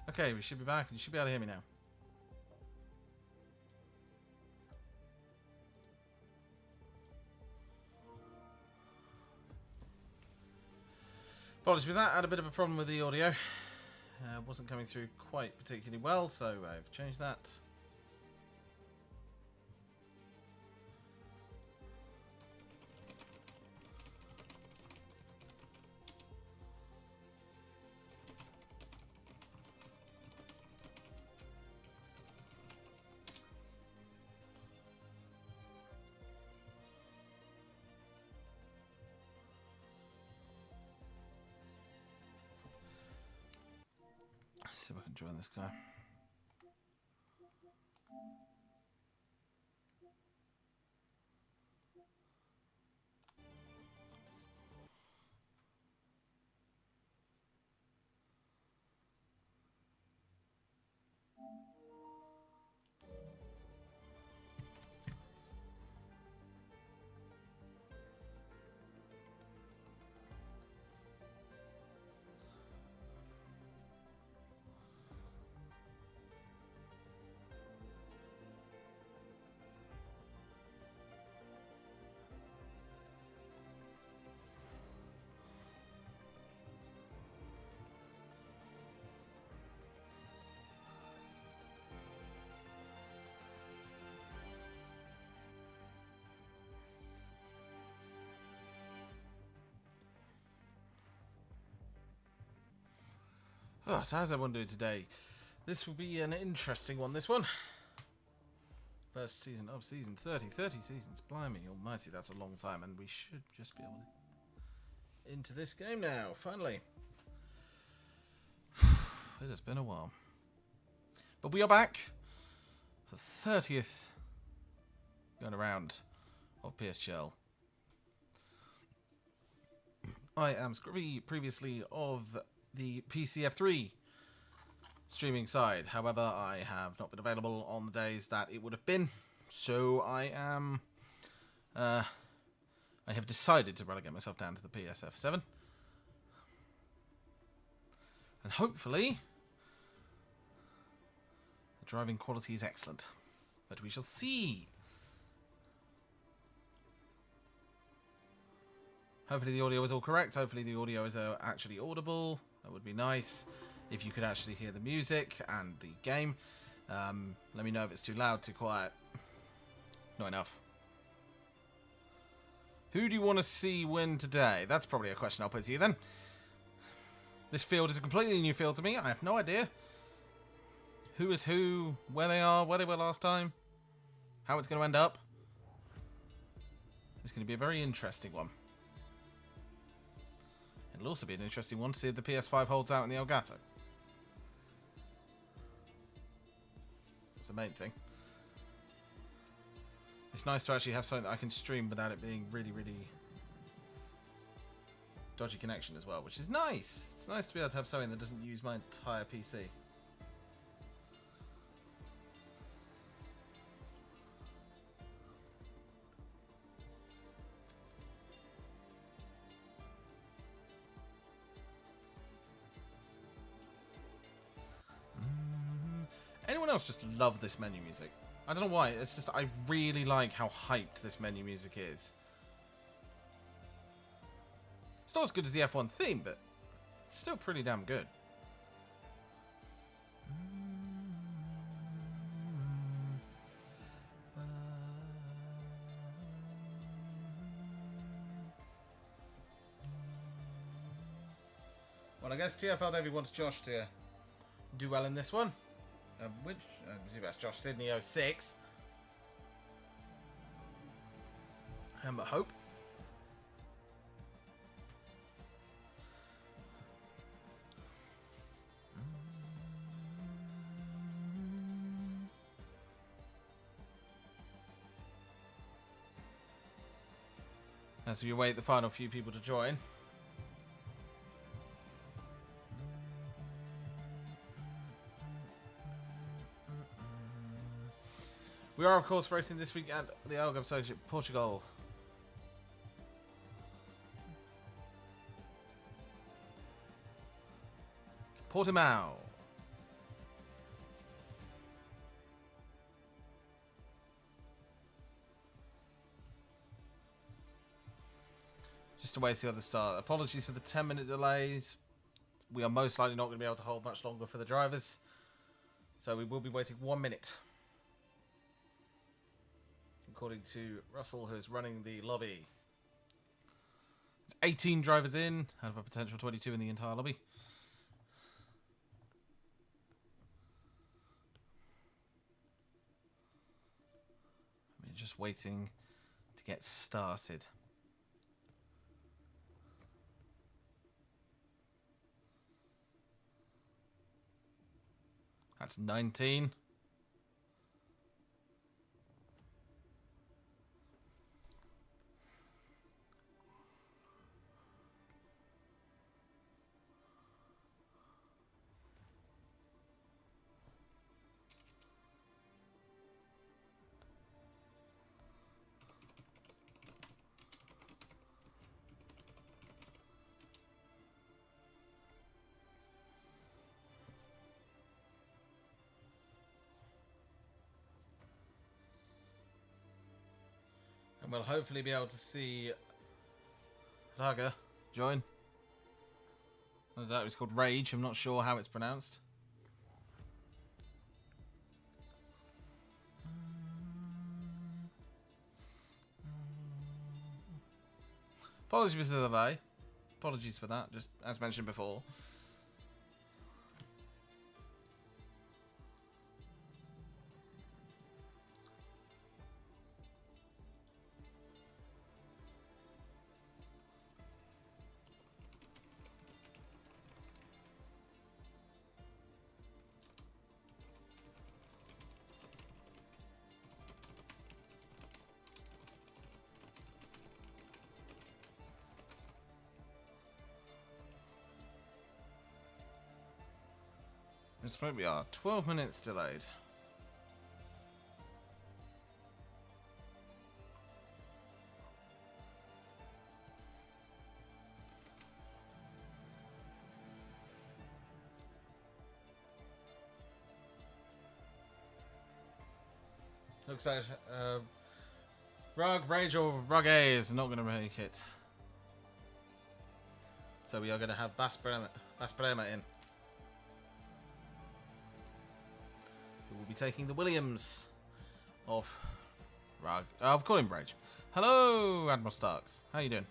Okay, we should be back and you should be able to hear me now. Apologies with that, I had a bit of a problem with the audio. Wasn't coming through quite particularly well, so I've changed that. Let's see if I can join this guy. Oh, so how's everyone doing today? This will be an interesting one, this one. First season of season 30. 30 seasons. Blimey almighty, that's a long time. And we should just be able to... into this game now, finally. It has been a while. But we are back for the 30th going around of PSGL. I am Scribby, previously of the PCF3 streaming side. However, I have not been available on the days that it would have been, so I have decided to relegate myself down to the PSF7, and hopefully the driving quality is excellent, but we shall see. Hopefully the audio is all correct. Hopefully the audio is actually audible. That would be nice if you could actually hear the music and the game. Let me know if it's too loud, too quiet. Not enough. Who do you want to see win today? That's probably a question I'll put to you then. This field is a completely new field to me. I have no idea who is who, where they are, where they were last time, how it's going to end up. It's going to be a very interesting one. It'll also be an interesting one to see if the PS5 holds out in the Elgato. That's the main thing. It's nice to actually have something that I can stream without it being really, really dodgy connection as well, which is nice. It's nice to be able to have something that doesn't use my entire PC. Anyone else just love this menu music? I don't know why, it's just I really like how hyped this menu music is. It's not as good as the F1 theme, but it's still pretty damn good. guess TFL Davey wants Josh to do well in this one. Which that's Josh Sydney 06. But hope. As we wait the final few people to join. We are, of course, racing this week at the Algarve Circuit, Portugal. Portimao. Just to wait to see the start. Apologies for the 10-minute delays. We are most likely not going to be able to hold much longer for the drivers. So we will be waiting 1 minute. According to Russell, who is running the lobby. It's 18 drivers in, out of a potential 22 in the entire lobby. We're just waiting to get started. That's 19. And we'll hopefully be able to see Lager join. That was called Rage. I'm not sure how it's pronounced. Apologies for the delay. Apologies for that, just as mentioned before. This might be our 12 minutes delayed. Looks like Rage or Rug A is not going to make it. So we are going to have Bas Bremer in. Who will be taking the Williams of Rug. I'll call him Rage. Hello, Admiral Starks. How you doing?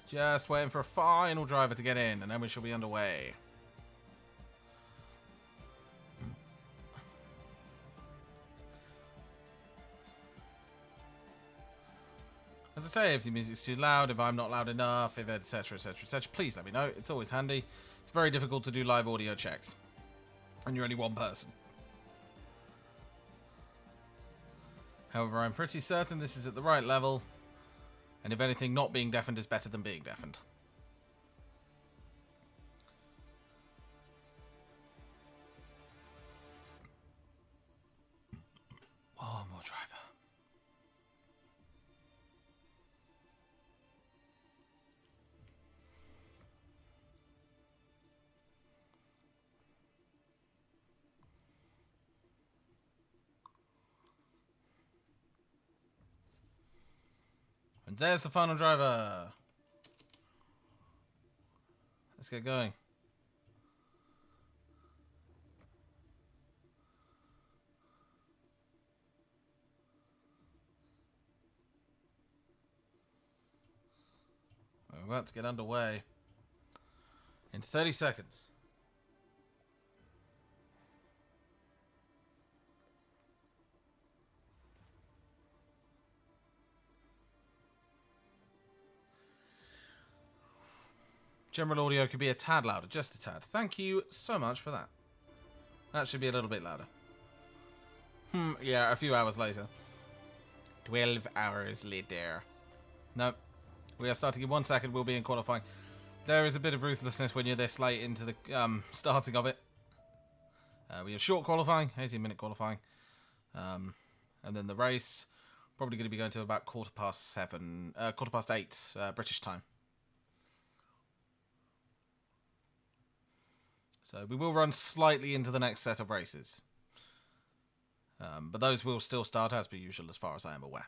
Just waiting for a final driver to get in, and then we shall be underway. As I say, if the music's too loud, if I'm not loud enough, if etc, etc, etc, please let me know. It's always handy. It's very difficult to do live audio checks, and you're only one person. However, I'm pretty certain this is at the right level, and if anything, not being deafened is better than being deafened. One more driver. And there's the final driver. Let's get going. We're about to get underway in 30 seconds. General audio could be a tad louder, just a tad. Thank you so much for that. That should be a little bit louder. Yeah, a few hours later. 12 hours later. No, we are starting in 1 second. We'll be in qualifying. There is a bit of ruthlessness when you're this late into the starting of it. We have short qualifying, 18-minute qualifying. And then the race, probably going to be going to about quarter past 8 British time. So we will run slightly into the next set of races. But those will still start as per usual as far as I am aware.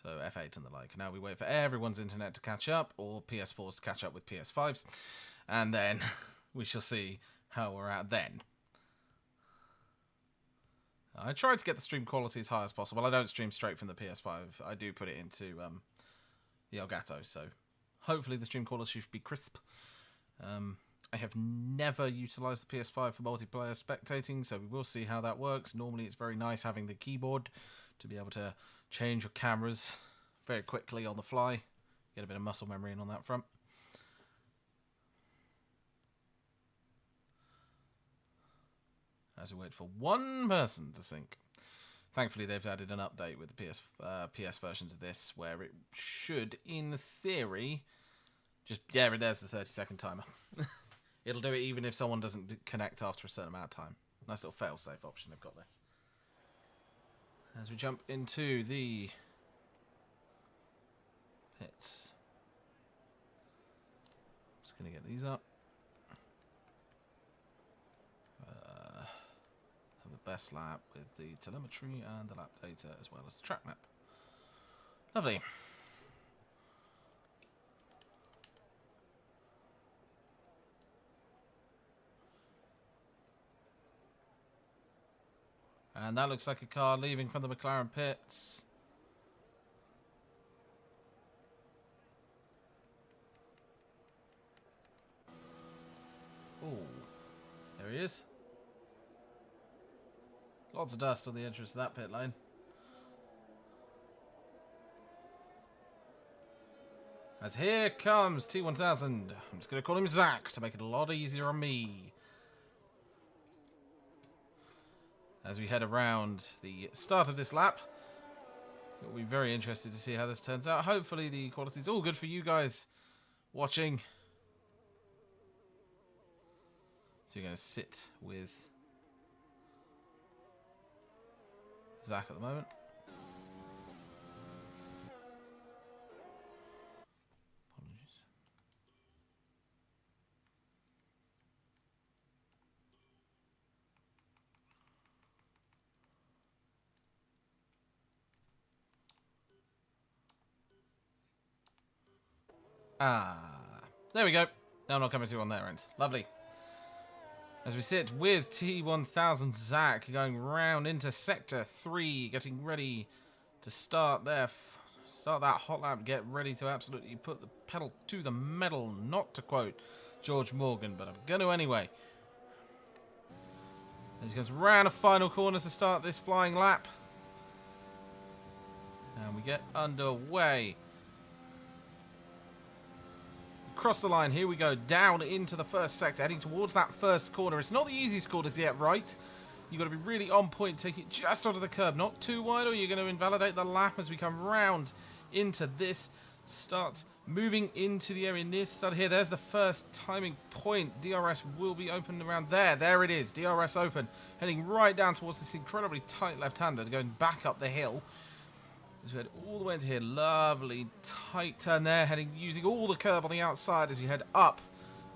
So F8 and the like. Now we wait for everyone's internet to catch up, or PS4s to catch up with PS5s. And then we shall see how we're at then. I try to get the stream quality as high as possible. I don't stream straight from the PS5. I do put it into the Elgato. So hopefully the stream quality should be crisp. I have never utilised the PS5 for multiplayer spectating, so we will see how that works. Normally it's very nice having the keyboard to be able to change your cameras very quickly on the fly. Get a bit of muscle memory in on that front. As we wait for one person to sync. Thankfully they've added an update with the PS versions of this where it should, in theory... Yeah, there's the 30-second timer. It'll do it even if someone doesn't connect after a certain amount of time. Nice little fail-safe option they've got there. As we jump into the pits. Just going to get these up. Have the best lap with the telemetry and the lap data as well as the track map. Lovely. And that looks like a car leaving from the McLaren pits. Oh, there he is. Lots of dust on the entrance of that pit lane. As here comes T1000. I'm just going to call him Zach to make it a lot easier on me. As we head around the start of this lap, it'll be very interested to see how this turns out. Hopefully the quality is all good for you guys watching. So you're going to sit with Zach at the moment. Apologies. There we go. Now I'm not coming to on their end. Lovely. As we sit with T1000 Zach going round into Sector 3, getting ready to start that hot lap, get ready to absolutely put the pedal to the metal, not to quote George Morgan, but I'm going to anyway. As he goes round a final corner to start this flying lap. And we get underway. Across the line, here we go, down into the first sector, heading towards that first corner. It's not the easiest corner to get right. You've got to be really on point, take it just onto the curb, not too wide, or you're going to invalidate the lap as we come round into this. Start moving into the area near to start here. There's the first timing point. DRS will be open around there. There it is, DRS open, heading right down towards this incredibly tight left-hander, going back up the hill. As we head all the way into here, lovely tight turn there, heading using all the curb on the outside as we head up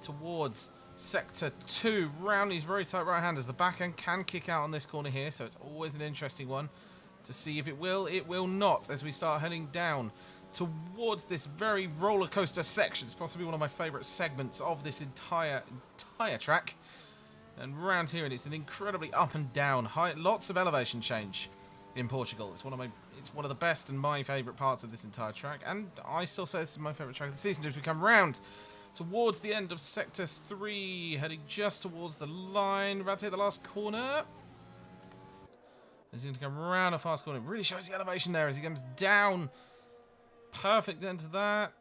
towards Sector 2. Round these very tight right-handers. The back end can kick out on this corner here, so it's always an interesting one to see if it will. It will not as we start heading down towards this very roller coaster section. It's possibly one of my favourite segments of this entire track. And round here, and it's an incredibly up and down, high, lots of elevation change in Portugal. It's It's one of the best and my favourite parts of this entire track, and I still say this is my favourite track of the season as we come round towards the end of Sector 3, heading just towards the line, about to hit the last corner. He's going to come around a fast corner. It really shows the elevation there as he comes down. Perfect into that.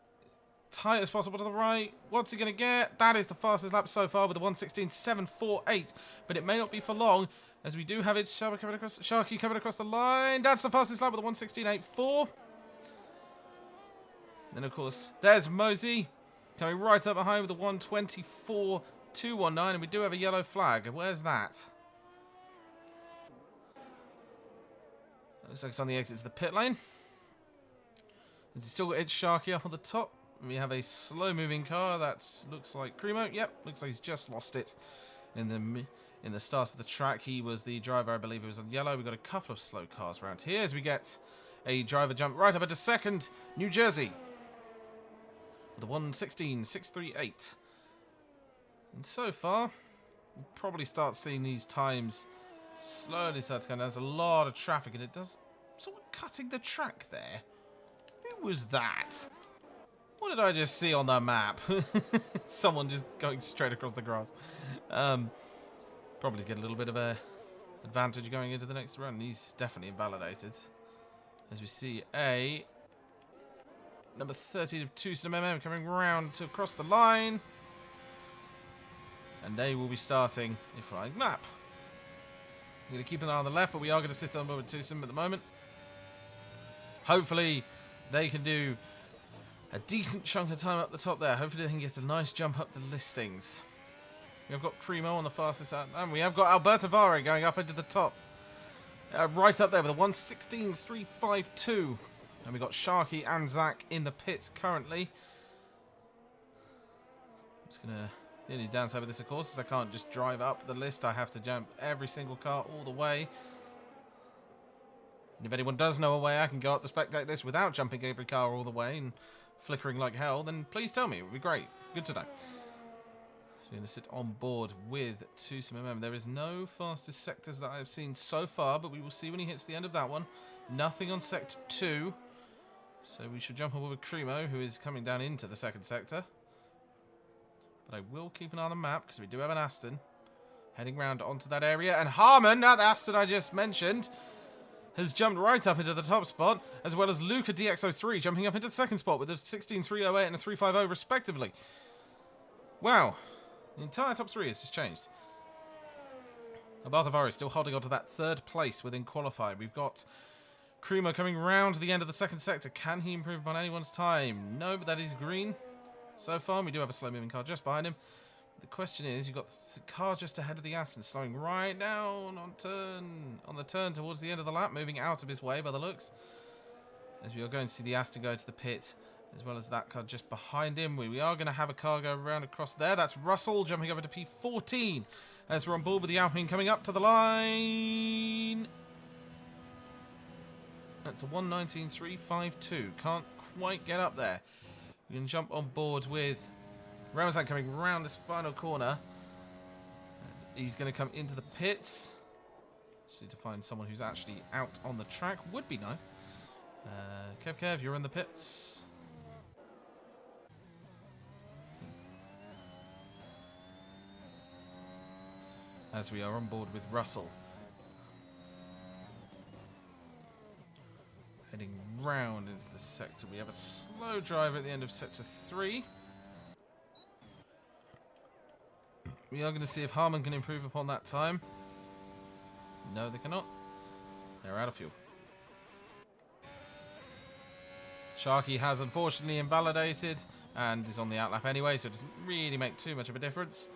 Tight as possible to the right. What's he going to get? That is the fastest lap so far with a 1:16.748. But it may not be for long as we do have it. Sharky coming across the line. That's the fastest lap with a 1:16.84. Then, of course, there's Mosey coming right up behind with a 1:24.219. And we do have a yellow flag. Where's that? Looks like it's on the exit to the pit lane. Has he still got It's Sharky up on the top? We have a slow-moving car. That looks like Cremo. Yep, looks like he's just lost it in the start of the track. He was the driver, I believe. It was on yellow. We've got a couple of slow cars around here as we get a driver jump right up into second. New Jersey with a 1:16.638. And so far, we'll probably start seeing these times slowly start to come down. There's a lot of traffic, and it does someone cutting the track there. Who was that? What did I just see on the map? Someone just going straight across the grass. Probably get a little bit of a advantage going into the next run. He's definitely invalidated. As we see a number 30 to MM coming round to across the line. And they will be starting a flying lap. We're going to keep an eye on the left, but we are going to sit on board with Twosome at the moment. Hopefully they can do a decent chunk of time up the top there. Hopefully they can get a nice jump up the listings. We've got Cremo on the fastest out, and we have got Alberto Vare going up into the top. Right up there with a 1:16.352. And we've got Sharky and Zach in the pits currently. I'm just going to... The only downside with this, of course, is I can't just drive up the list. I have to jump every single car all the way. And if anyone does know a way I can go up the spectator list without jumping every car all the way and flickering like hell, then please tell me. It would be great. Good to know. So we're going to sit on board with Twosome. Remember, there is no fastest sectors that I have seen so far, but we will see when he hits the end of that one. Nothing on Sector 2. So we should jump on board with Cremo, who is coming down into the second sector. But I will keep an eye on the map, because we do have an Aston heading round onto that area. And Harmon, that Aston I just mentioned, has jumped right up into the top spot, as well as Luca DX03 jumping up into the second spot with a 16.308 and a 3.50 respectively. Wow. The entire top three has just changed. Alberto Vare is still holding on to that third place within qualifying. We've got Cremo coming round to the end of the second sector. Can he improve upon anyone's time? No, but that is green. So far, we do have a slow-moving car just behind him. The question is, you've got the car just ahead of the Aston, slowing right down on the turn towards the end of the lap, moving out of his way by the looks. As we are going to see the Aston go into the pit, as well as that car just behind him. We are going to have a car go around across there. That's Russell jumping over to P14 as we're on board with the Alpine coming up to the line. That's a 1:19.352. Can't quite get up there. We can jump on board with Ramazan coming round this final corner. He's going to come into the pits. Just need to find someone who's actually out on the track. Would be nice. Kev, you're in the pits. As we are on board with Russell. Heading round into the sector. We have a slow driver at the end of Sector 3. We are going to see if Harmon can improve upon that time. No, they cannot. They're out of fuel. Sharky has unfortunately invalidated and is on the outlap anyway, so it doesn't really make too much of a difference.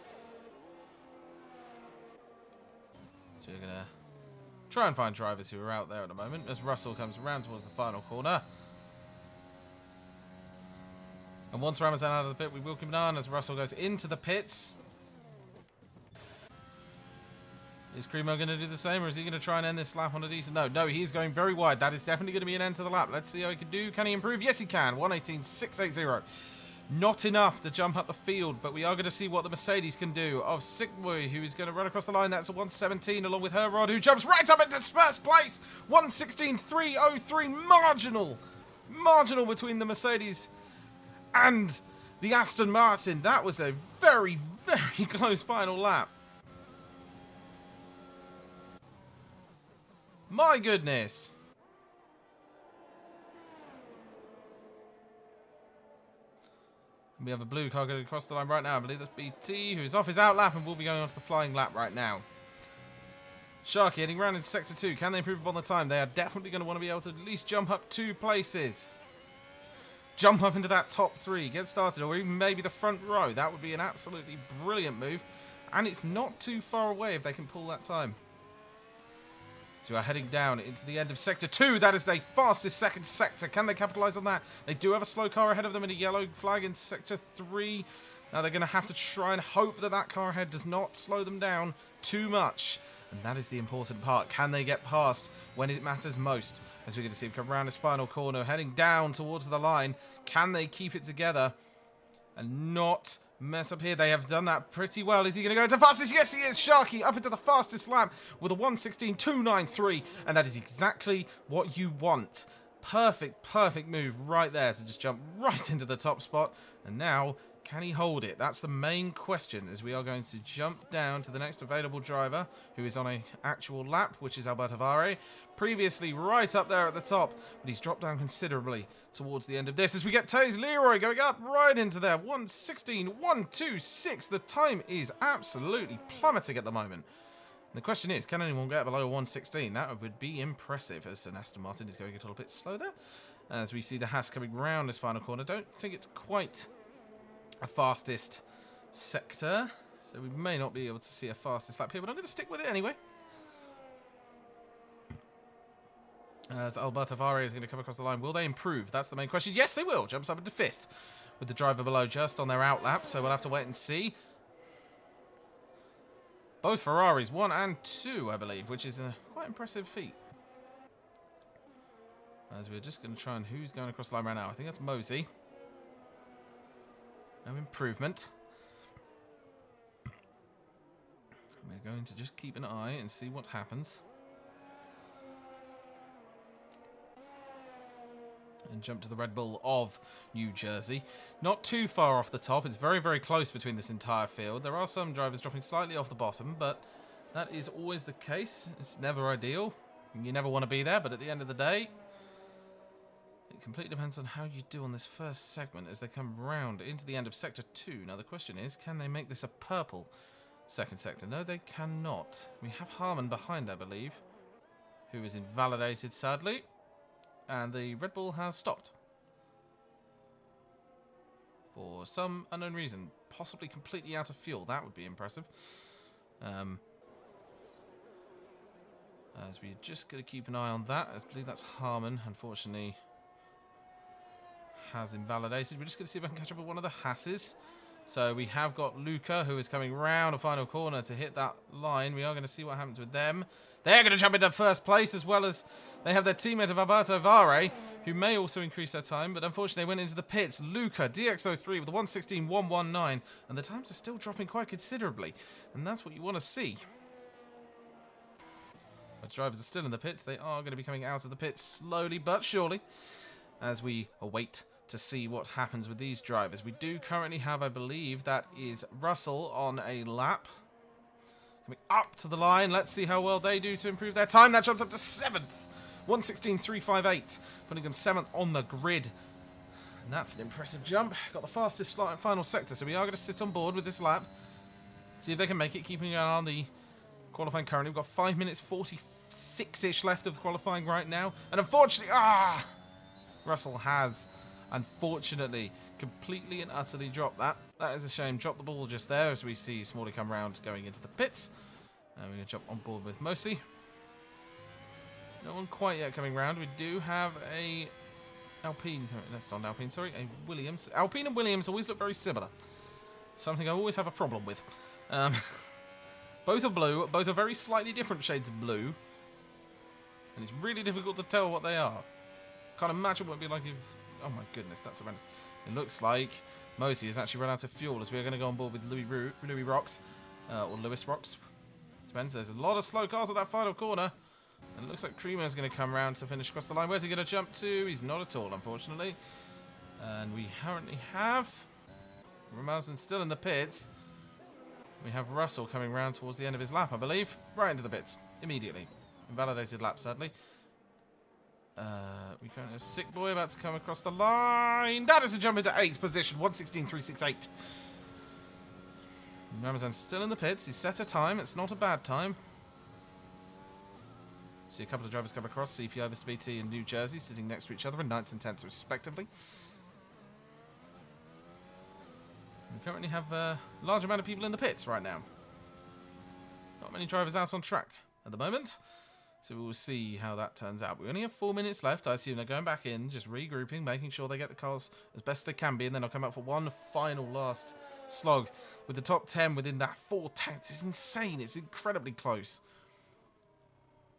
So we're going to try and find drivers who are out there at the moment as Russell comes around towards the final corner. And once Ramazan out of the pit, we will keep an eye on as Russell goes into the pits. Is Cremo going to do the same, or is he going to try and end this lap on a decent... No, he's going very wide. That is definitely going to be an end to the lap. Let's see how he can do. Can he improve? Yes, he can. 1:18.680. Not enough to jump up the field, but we are going to see what the Mercedes can do. Of Sigmund, who is going to run across the line. That's a 117 along with Herrod, who jumps right up into first place. 116.303, marginal. Marginal between the Mercedes and the Aston Martin. That was a very, very close final lap. My goodness. We have a blue car going across the line right now. I believe that's BT, who is off his out lap and will be going on to the flying lap right now. Sharky heading round into Sector 2. Can they improve upon the time? They are definitely going to want to be able to at least jump up 2 places. Jump up into that top 3. Get started, or even maybe the front row. That would be an absolutely brilliant move. And it's not too far away if they can pull that time. So we are heading down into the end of Sector 2. That is the fastest second sector. Can they capitalise on that? They do have a slow car ahead of them in a yellow flag in Sector 3. Now they're going to have to try and hope that that car ahead does not slow them down too much. And that is the important part. Can they get past when it matters most? As we're going to see him come around his final corner, heading down towards the line. Can they keep it together and not mess up here? They have done that pretty well. Is he going to go into fastest? Yes, he is. Sharky up into the fastest lap with a 116.293. And that is exactly what you want. Perfect, perfect move right there to just jump right into the top spot. And now, can he hold it? That's the main question, as we are going to jump down to the next available driver, who is on an actual lap, which is Alberto Vare. Previously right up there at the top, but he's dropped down considerably towards the end of this, as we get Taze Leroy going up right into there. 116.126. The time is absolutely plummeting at the moment. The question is, can anyone get below 116? That would be impressive, as an Aston Martin is going a little bit slow there. As we see the Haas coming round this final corner. Don't think it's quite a fastest sector, so we may not be able to see a fastest lap here, but I'm going to stick with it anyway. As Alberto Vare is going to come across the line. Will they improve? That's the main question. Yes, they will. Jumps up into 5th with the driver below just on their out lap, so we'll have to wait and see. Both Ferraris, 1 and 2, I believe, which is a quite impressive feat. As we're just going to try and who's going across the line right now. I think that's Mosey. No improvement. We're going to just keep an eye and see what happens. And jump to the Red Bull of New Jersey. Not too far off the top. It's very, very close between this entire field. There are some drivers dropping slightly off the bottom, but that is always the case. It's never ideal. You never want to be there, but at the end of the day, it completely depends on how you do on this first segment as they come round into the end of Sector 2. Now the question is, can they make this a purple second sector? No, they cannot. We have Harmon behind, I believe, who is invalidated, sadly. And the Red Bull has stopped. For some unknown reason. Possibly completely out of fuel. That would be impressive. As we're just going to keep an eye on that. I believe that's Harmon, unfortunately, has invalidated. We're just going to see if I can catch up with one of the Hasses. So we have got Luca, who is coming round a final corner to hit that line. We are going to see what happens with them. They're going to jump into first place, as well as they have their teammate of Alberto Vare, who may also increase their time, but unfortunately they went into the pits. Luca, DX03 with a 116.119, and the times are still dropping quite considerably, and that's what you want to see. The drivers are still in the pits. They are going to be coming out of the pits slowly but surely, as we await to see what happens with these drivers. We do currently have, I believe, that is Russell on a lap. Coming up to the line. Let's see how well they do to improve their time. That jumps up to 7th. 116.358. Putting them 7th on the grid. And that's an impressive jump. Got the fastest final sector. So we are going to sit on board with this lap. See if they can make it. Keeping an eye on the qualifying currently. We've got 5 minutes 46-ish left of the qualifying right now. And unfortunately, Russell has, unfortunately, completely and utterly dropped that. That is a shame. Dropped the ball just there as we see Smalley come round going into the pits. And we're going to jump on board with Mosi. No one quite yet coming round. We do have a Alpine. That's not Alpine, sorry. A Williams. Alpine and Williams always look very similar. Something I always have a problem with. Both are blue. Both are very slightly different shades of blue. And it's really difficult to tell what they are. Can't imagine what it would be like if Oh my goodness, that's horrendous. It looks like Mosey has actually run out of fuel as we are going to go on board with Louis Rocks. Or Lewis Rocks. Depends. There's a lot of slow cars at that final corner. And it looks like Creamer's going to come round to finish across the line. Where's he going to jump to? He's not at all, unfortunately. And we currently have Ramazan still in the pits. We have Russell coming round towards the end of his lap, I believe. Right into the pits. Immediately. Invalidated lap, sadly. We currently have Sick Boy about to come across the line. That is a jump into 8th position. 1:16.368. Ramazan's still in the pits. He's set a time. It's not a bad time. See a couple of drivers come across. CPI, Mr. BT and New Jersey sitting next to each other in 9th and 10th respectively. We currently have a large amount of people in the pits right now. Not many drivers out on track at the moment. So we'll see how that turns out. We only have 4 minutes left. I assume they're going back in, just regrouping, making sure they get the cars as best they can be. And then I'll come out for one final last slog with the top 10 within that 4 tenths. It's insane. It's incredibly close.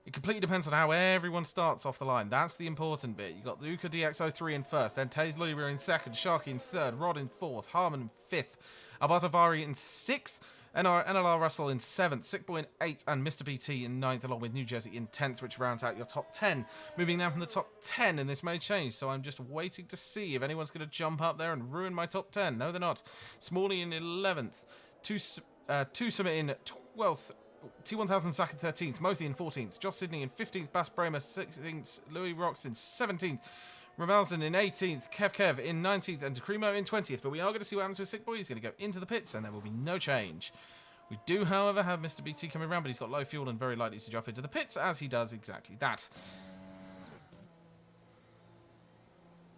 It completely depends on how everyone starts off the line. That's the important bit. You've got Luca DX03 in first, then Taze Luria in second, Sharky in third, Rod in fourth, Harmon in fifth, Abazavari in sixth, NLR Russell in 7th, Sick Boy in 8th, and Mr. BT in 9th, along with New Jersey in 10th, which rounds out your top 10. Moving down from the top 10, and this may change, so I'm just waiting to see if anyone's going to jump up there and ruin my top 10. No, they're not. Smalley in 11th, Two Summit in 12th, T1000 Sack in 13th, Mosey in 14th, Josh Sidney in 15th, Bass Bramer 16th, Louis Rocks in 17th, Ramalzan in 18th, Kev in 19th, and Cremo in 20th. But we are going to see what happens with Sick Boy. He's going to go into the pits, and there will be no change. We do, however, have Mr. BT coming around, but he's got low fuel and very likely to drop into the pits, as he does exactly that.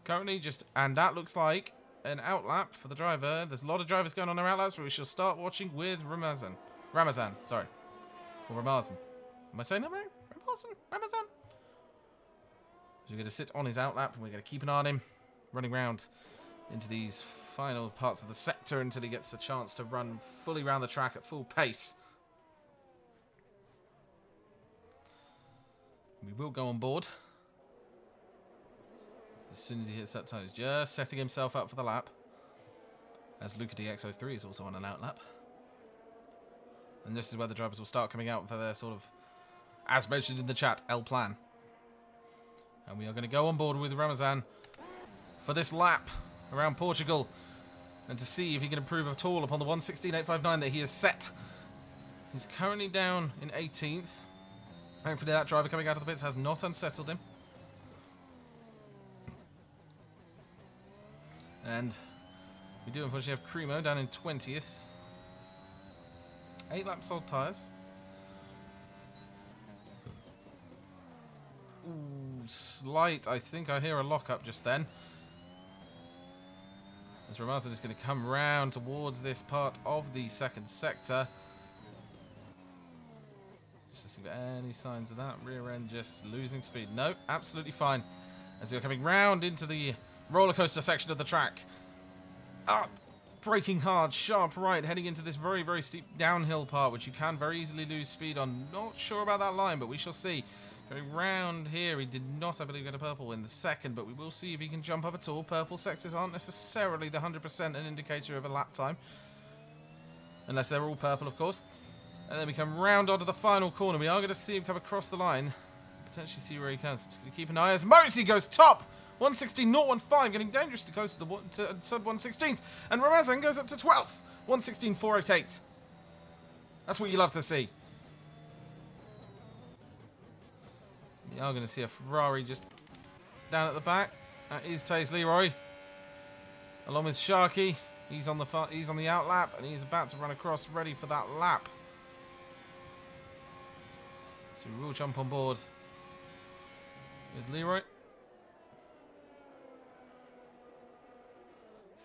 Currently and that looks like an outlap for the driver. There's a lot of drivers going on their outlaps, but we shall start watching with Ramazan, sorry. Or Ramazan. Am I saying that right? Ramazan? So we're going to sit on his outlap, and we're going to keep an eye on him, running round into these final parts of the sector until he gets a chance to run fully around the track at full pace. We will go on board as soon as he hits that time. He's just setting himself up for the lap, as Luca DX03 is also on an outlap. And this is where the drivers will start coming out for their sort of, as mentioned in the chat, L plan. And we are going to go on board with Ramazan for this lap around Portugal, and to see if he can improve at all upon the 1:16.859 that he has set. He's currently down in 18th. Hopefully that driver coming out of the pits has not unsettled him. And we do unfortunately have Cremo down in 20th. 8 laps old tyres. Ooh, slight. I think I hear a lock-up just then. As Ramazan is going to come round towards this part of the second sector. Just to see if any signs of that. Rear end just losing speed. No, absolutely fine. As we are coming round into the roller coaster section of the track. Up, braking hard, sharp right, heading into this very, very steep downhill part, which you can very easily lose speed on. Not sure about that line, but we shall see. Going round here, he did not, I believe, get a purple in the second, but we will see if he can jump up at all. Purple sectors aren't necessarily the 100% an indicator of a lap time. Unless they're all purple, of course. And then we come round onto the final corner. We are going to see him come across the line. Potentially see where he can. So just going to keep an eye as Mosey goes top. 1:16.015, getting dangerously close to the sub 1:16s. And Ramazan goes up to 12th. 1:16.488. That's what you love to see. We are going to see a Ferrari just down at the back. That is Taze Leroy, along with Sharky. He's on the outlap, and he's about to run across, ready for that lap. So we will jump on board with Leroy.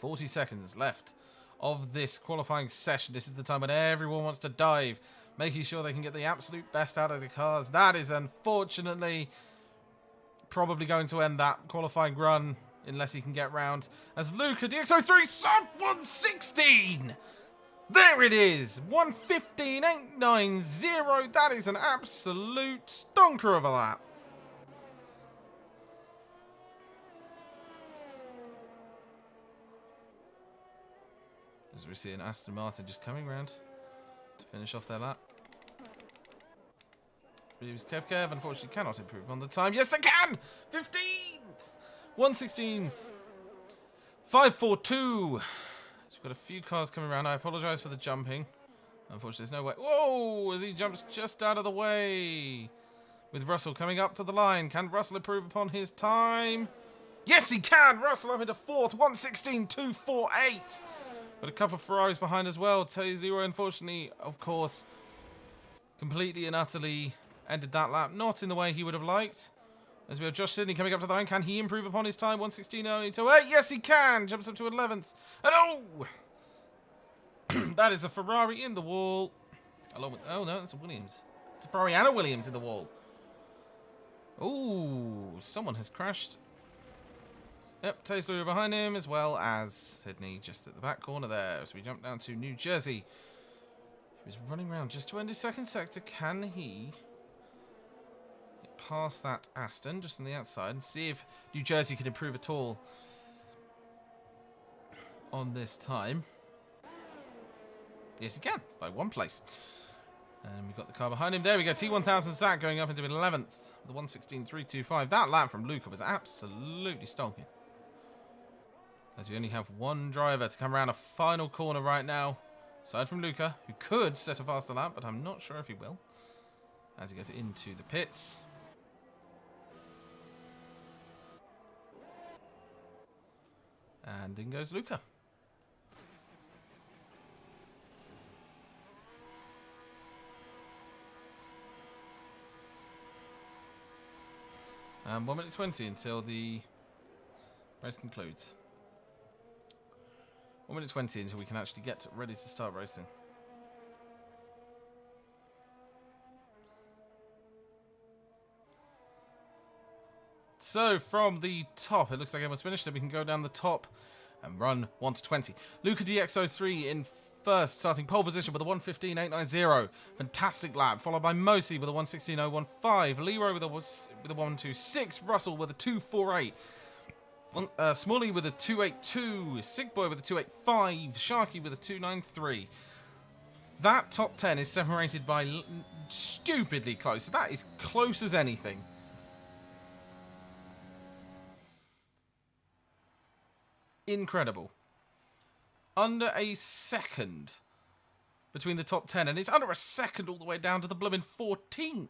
40 seconds left of this qualifying session. This is the time when everyone wants to dive, making sure they can get the absolute best out of the cars. That is unfortunately probably going to end that qualifying run unless he can get round. As Luca DX03 sub 1:16. There it is. 1:15.890. That is an absolute stonker of a lap. As we see an Aston Martin just coming round to finish off their lap. But it was Kev, unfortunately cannot improve on the time. Yes, they can! 15th! 1:16. 5:42. So we've got a few cars coming around. I apologise for the jumping. Unfortunately, there's no way. Whoa! As he jumps just out of the way. With Russell coming up to the line. Can Russell improve upon his time? Yes, he can! Russell up into 4th. 1:16.248. Got a couple of Ferraris behind as well. T0, unfortunately, of course, completely and utterly ended that lap. Not in the way he would have liked. As we have Josh Sidney coming up to the line. Can he improve upon his time? 1:16.08. Yes, he can! Jumps up to 11th. And oh! That is a Ferrari in the wall. Along with, oh no, that's a Williams. It's a Ferrari and a Williams in the wall. Oh, someone has crashed. Yep, Taylor behind him, as well as Sydney just at the back corner there. So we jump down to New Jersey. He was running around just to end his second sector. Can he get past that Aston just on the outside and see if New Jersey can improve at all on this time? Yes, he can, by 1 place. And we've got the car behind him. There we go, T1000 Zach going up into 11th. The 1:16.325. That lap from Luca was absolutely stonking. As we only have one driver to come around a final corner right now. Aside from Luca, who could set a faster lap, but I'm not sure if he will. As he goes into the pits. And in goes Luca. And 1:20 until the race concludes. 1:20 until we can actually get ready to start racing. So from the top, it looks like everyone's finished, so we can go down the top and run 1:20. Luca DX03 in first, starting pole position with a 1:15.890. Fantastic lap, followed by Mosi with a 1:16.015. Leroy with a 1:26. Russell with a 2:48. Smalley with a 2:82. Sick Boy with a 2:85. Sharky with a 2:93. That top 10 is separated by stupidly close. That is close as anything. Incredible. Under a second between the top 10, and it's under a second all the way down to the blooming 14th.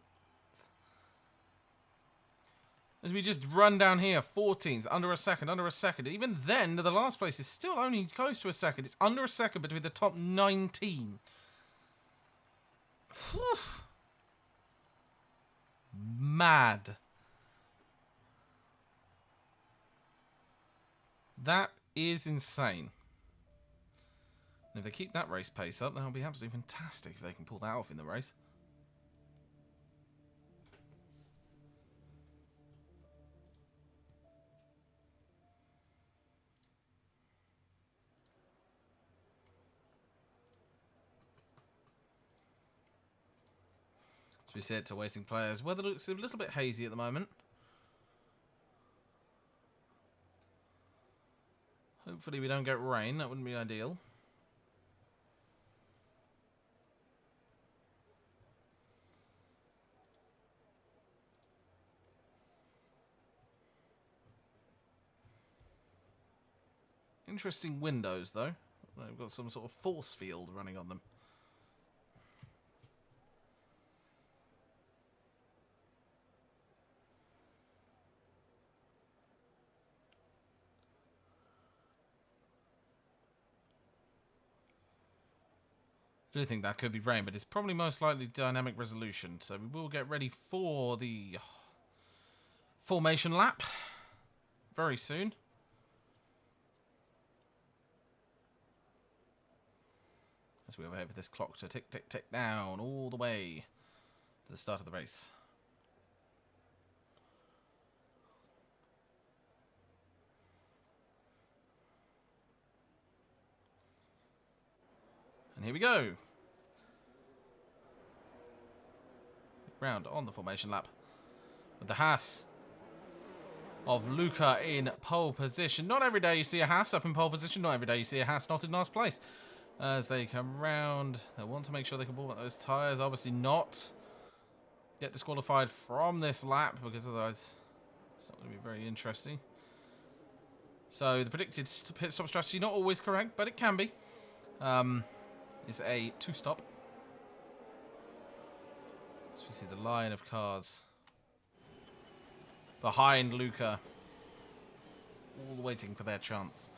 As we just run down here, 14th, under a second, under a second. Even then, the last place is still only close to a second. It's under a second between the top 19. Whew. Mad. That is insane. And if they keep that race pace up, that'll be absolutely fantastic if they can pull that off in the race. So we see it to waiting players. Weather looks a little bit hazy at the moment. Hopefully we don't get rain. That wouldn't be ideal. Interesting windows, though. They've got some sort of force field running on them. I do think that could be rain, but it's probably most likely dynamic resolution. So we will get ready for the formation lap very soon. As we wait for this clock to tick, tick, tick down all the way to the start of the race. And here we go. Round on the formation lap. With the Haas of Luca in pole position. Not every day you see a Haas up in pole position. Not every day you see a Haas not in last place. As they come round, they want to make sure they can pull out those tyres. Obviously not get disqualified from this lap, because otherwise it's not going to be very interesting. So the predicted pit stop strategy, not always correct, but it can be. Is a 2-stop. So we see the line of cars behind Luca, all waiting for their chance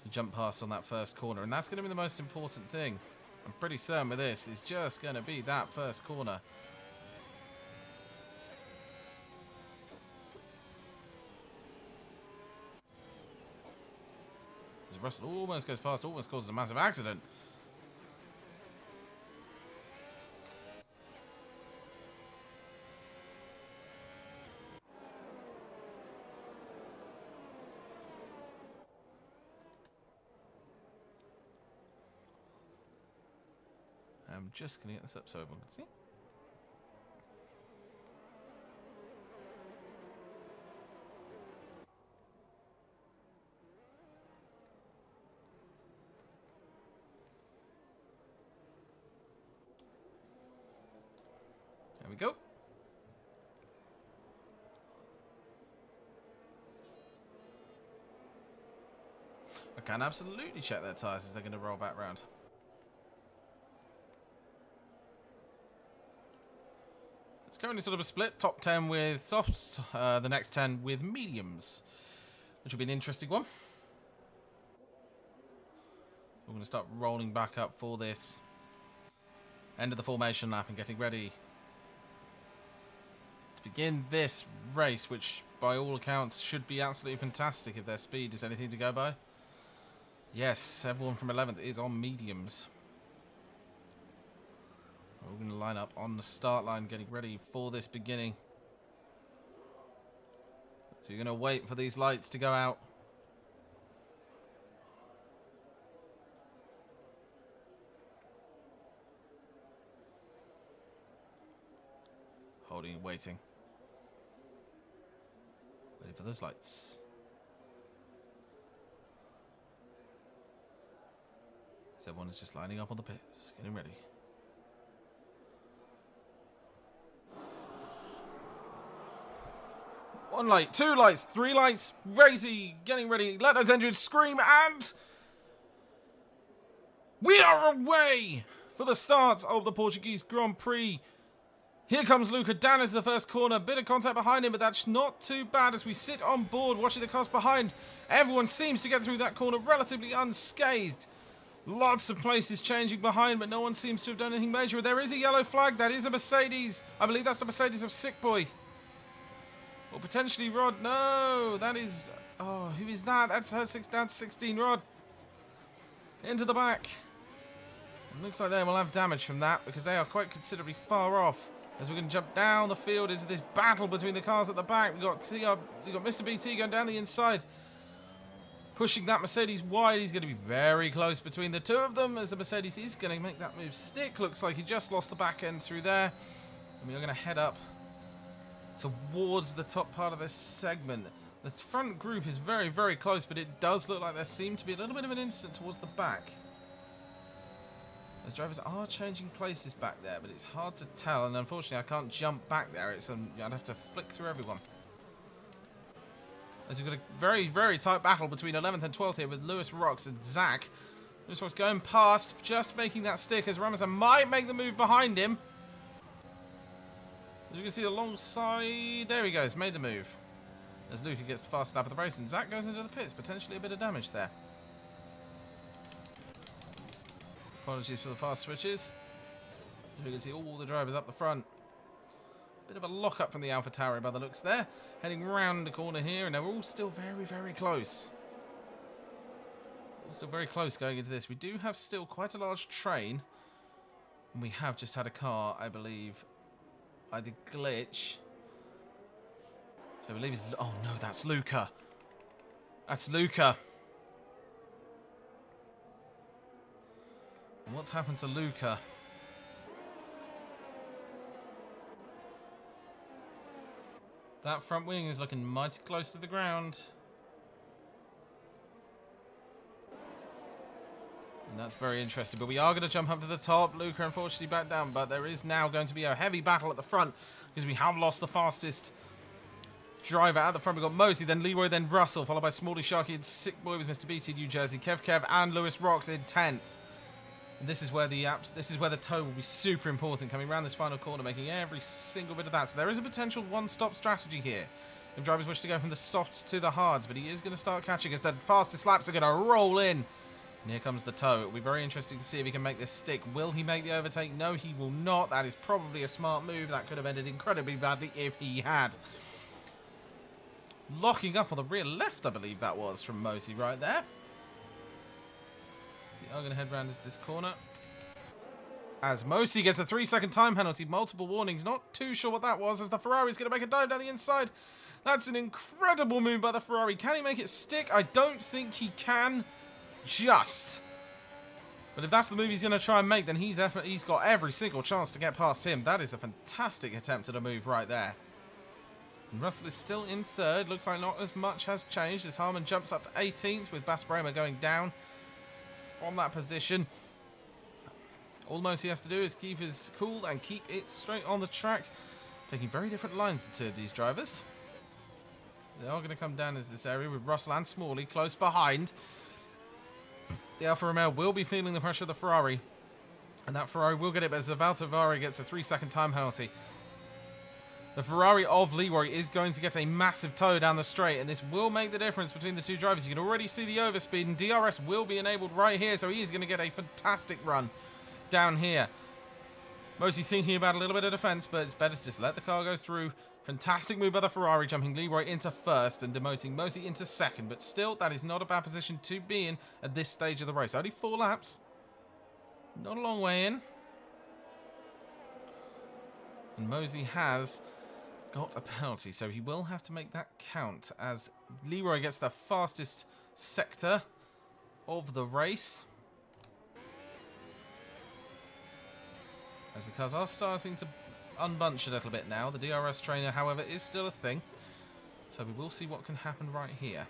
to jump past on that first corner. And that's going to be the most important thing. I'm pretty certain with this, it's just going to be that first corner. As Russell almost goes past, almost causes a massive accident. I'm just going to get this up so everyone can see. There we go. I can absolutely check their tyres as they're going to roll back round. It's currently sort of a split. Top 10 with softs, the next 10 with mediums, which will be an interesting one. We're going to start rolling back up for this end of the formation lap and getting ready to begin this race, which by all accounts should be absolutely fantastic if their speed is anything to go by. Yes, everyone from 11th is on mediums. We're going to line up on the start line, getting ready for this beginning. So you're going to wait for these lights to go out. Holding and waiting. Waiting for those lights. So everyone is just lining up on the pits, getting ready. One light, 2 lights, 3 lights, Razy getting ready, let those engines scream, and we are away for the start of the Portuguese Grand Prix. Here comes Luca down into the first corner, bit of contact behind him, but that's not too bad as we sit on board watching the cars behind. Everyone seems to get through that corner relatively unscathed. Lots of places changing behind, but no one seems to have done anything major. There is a yellow flag, that is a Mercedes. I believe that's the Mercedes of Sick Boy. Or potentially Rod. No, that is... Oh, who is that? That's her 16 Rod. Into the back. It looks like they will have damage from that because they are quite considerably far off. As we're going to jump down the field into this battle between the cars at the back. We've got Mr. BT going down the inside. Pushing that Mercedes wide. He's going to be very close between the two of them as the Mercedes is going to make that move stick. Looks like he just lost the back end through there. And we are going to head up towards the top part of this segment. The front group is very, very close, but it does look like there seemed to be a little bit of an incident towards the back. As drivers are changing places back there, but it's hard to tell, and unfortunately I can't jump back there. I'd have to flick through everyone. As we've got a very, very tight battle between 11th and 12th here with Lewis Rocks and Zach. Lewis Rocks going past, just making that stick as Ramazan might make the move behind him. As you can see alongside, there he goes, made the move. As Luca gets the fast lap of the race and Zach goes into the pits, potentially a bit of damage there. Apologies for the fast switches. As you can see all the drivers up the front. Bit of a lock-up from the Alpha Tower by the looks there. Heading round the corner here, and they're all still very, very close. All still very close going into this. We do have still quite a large train. And we have just had a car, I believe, either glitch. Which I believe is... Oh no, that's Luca. That's Luca. And what's happened to Luca? That front wing is looking mighty close to the ground. And that's very interesting. But we are going to jump up to the top. Luca, unfortunately, back down. But there is now going to be a heavy battle at the front because we have lost the fastest driver at the front. We've got Mosey, then Leroy, then Russell, followed by Smalley, Sharky, and Sick Boy with Mr. BT, New Jersey, Kev, and Lewis Rocks in 10th. And this is where the toe will be super important, coming around this final corner, making every single bit of that. So there is a potential one-stop strategy here. If drivers wish to go from the softs to the hards, but he is going to start catching as the fastest laps are going to roll in. And here comes the toe. It will be very interesting to see if he can make this stick. Will he make the overtake? No, he will not. That is probably a smart move. That could have ended incredibly badly if he had. Locking up on the rear left, I believe that was, from Mosey right there. We are going to head round into this corner. As Mosey gets a 3-second time penalty, multiple warnings. Not too sure what that was, as the Ferrari is going to make a dive down the inside. That's an incredible move by the Ferrari. Can he make it stick? I don't think he can. Just. But if that's the move he's going to try and make, then he's got every single chance to get past him. That is a fantastic attempt at a move right there. And Russell is still in third. Looks like not as much has changed as Harmon jumps up to 18th with Bas Bremer going down from that position. All he has to do is keep his cool and keep it straight on the track. Taking very different lines, the two of these drivers. They are going to come down into this area with Russell and Smalley close behind. The Alfa Romeo will be feeling the pressure of the Ferrari. And that Ferrari will get it, but as Valtavari gets a 3-second time penalty. The Ferrari of Leroy is going to get a massive toe down the straight, and this will make the difference between the two drivers. You can already see the overspeed, and DRS will be enabled right here, so he is going to get a fantastic run down here. Mostly thinking about a little bit of defense, but it's better to just let the car go through. Fantastic move by the Ferrari, jumping Leroy into first and demoting Mosey into second. But still, that is not a bad position to be in at this stage of the race. Only 4 laps. Not a long way in. And Mosey has got a penalty, so he will have to make that count as Leroy gets the fastest sector of the race. As the cars are starting to unbunch a little bit now. The DRS trainer, however, is still a thing. So we will see what can happen right here.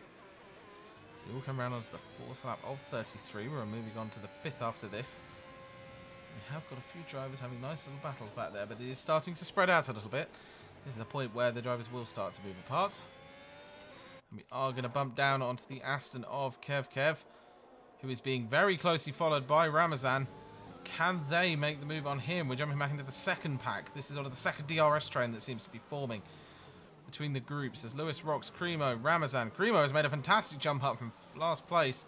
So we'll come around onto the 4th lap of 33. We're moving on to the 5th after this. We have got a few drivers having nice little battles back there, but it is starting to spread out a little bit. This is the point where the drivers will start to move apart. And we are going to bump down onto the Aston of Kev, who is being very closely followed by Ramazan. Can they make the move on him? We're jumping back into the second pack. This is sort of the second DRS train that seems to be forming between the groups. As Lewis rocks Cremo, Ramazan. Cremo has made a fantastic jump up from last place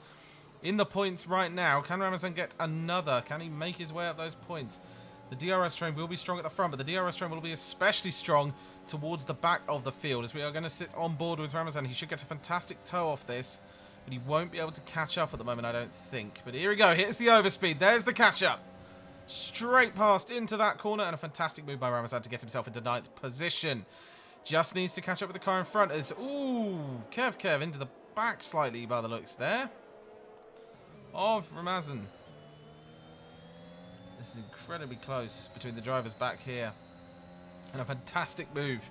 in the points right now. Can Ramazan get another? Can he make his way up those points? The DRS train will be strong at the front, but the DRS train will be especially strong towards the back of the field. As we are going to sit on board with Ramazan, he should get a fantastic toe off this. But he won't be able to catch up at the moment, I don't think. But here we go. Here's the overspeed. There's the catch-up. Straight past into that corner. And a fantastic move by Ramazan to get himself into 9th position. Just needs to catch up with the car in front as... Ooh, Kev into the back slightly by the looks there of Ramazan. This is incredibly close between the drivers back here. And a fantastic move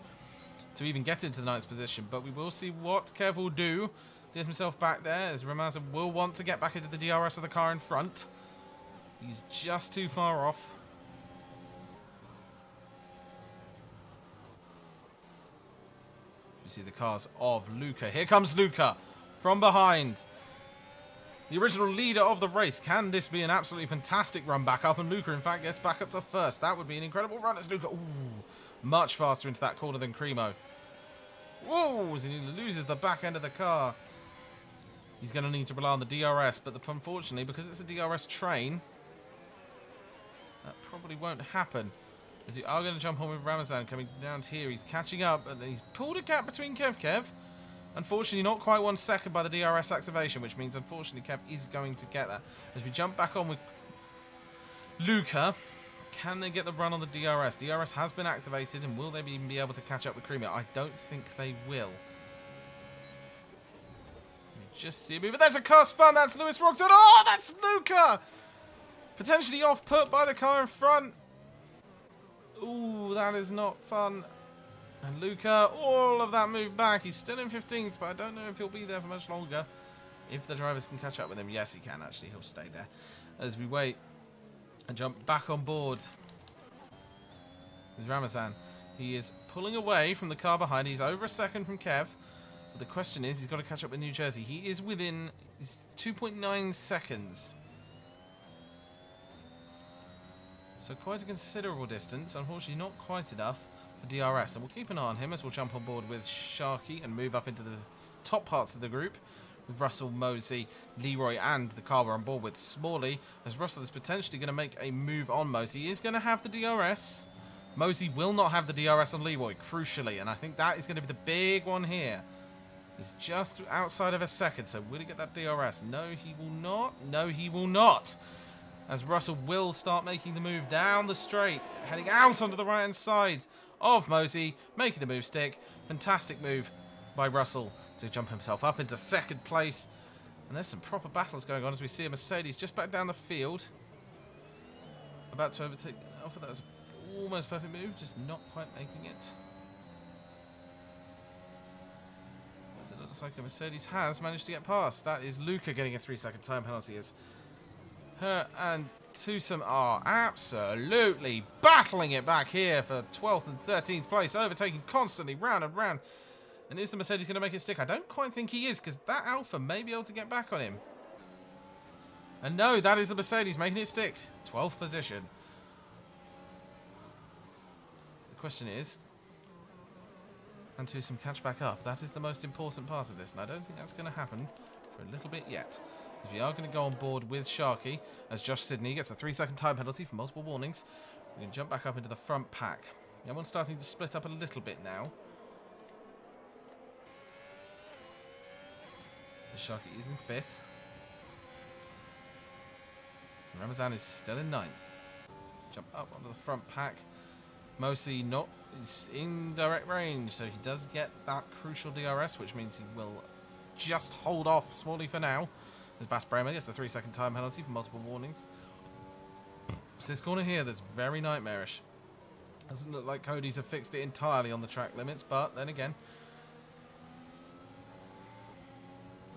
to even get into the 9th position. But we will see what Kev will do. Gets himself back there as Ramazan will want to get back into the DRS of the car in front. He's just too far off. You see the cars of Luca. Here comes Luca from behind. The original leader of the race. Can this be an absolutely fantastic run back up? And Luca, in fact, gets back up to first. That would be an incredible run as Luca. Ooh, much faster into that corner than Cremo. Whoa, as he loses the back end of the car. He's going to need to rely on the DRS, but unfortunately, because it's a DRS train, that probably won't happen. As we are going to jump on with Ramazan coming down here. He's catching up, and he's pulled a gap between Kev. Unfortunately, not quite 1 second by the DRS activation, which means, unfortunately, Kev is going to get that. As we jump back on with Luca, can they get the run on the DRS? DRS has been activated, and will they even be able to catch up with Cremo? I don't think they will. Just see me, but there's a car spun. That's Lewis Roxon. Oh, that's Luca! Potentially off put by the car in front. Ooh, that is not fun. And Luca, all of that move back. He's still in 15th, but I don't know if he'll be there for much longer. if the drivers can catch up with him. Yes, he can actually. He'll stay there. As we wait and jump back on board with Ramazan. He is pulling away from the car behind. He's over a second from Kev. But the question is, he's got to catch up with New Jersey. He is within 2.9 seconds. So quite a considerable distance. Unfortunately, not quite enough for DRS. And we'll keep an eye on him as we'll jump on board with Sharky and move up into the top parts of the group. With Russell, Mosey, Leroy and the car we're on board with Smalley. As Russell is potentially going to make a move on Mosey. He is going to have the DRS. Mosey will not have the DRS on Leroy, crucially. And I think that is going to be the big one here. He's just outside of a second. So will he get that DRS? No, he will not. No, he will not. As Russell will start making the move down the straight. Heading out onto the right-hand side of Mosey. Making the move stick. Fantastic move by Russell to jump himself up into second place. And there's some proper battles going on as we see a Mercedes just back down the field. About to overtake Alpha. That was an almost perfect move, just not quite making it. As it looks like a Mercedes has managed to get past. That is Luca getting a 3-second time penalty as her and Twosome are absolutely battling it back here for 12th and 13th place, overtaking constantly round and round. And is the Mercedes going to make it stick? I don't quite think he is, because that Alpha may be able to get back on him. And no, that is the Mercedes making it stick. 12th position. The question is, can Twosome catch back up? That is the most important part of this, and I don't think that's going to happen for a little bit yet. Because we are going to go on board with Sharky, as Josh Sidney gets a 3-second time penalty for multiple warnings. We can jump back up into the front pack. Everyone's starting to split up a little bit now. Sharky is in 5th. Ramazan is still in 9th. Jump up onto the front pack. Mosey is in direct range, so he does get that crucial DRS, which means he will just hold off Smalley for now. As Bas Bremer gets a 3-second time penalty for multiple warnings. It's this corner here that's very nightmarish. Doesn't look like Cody's have fixed it entirely on the track limits, but then again,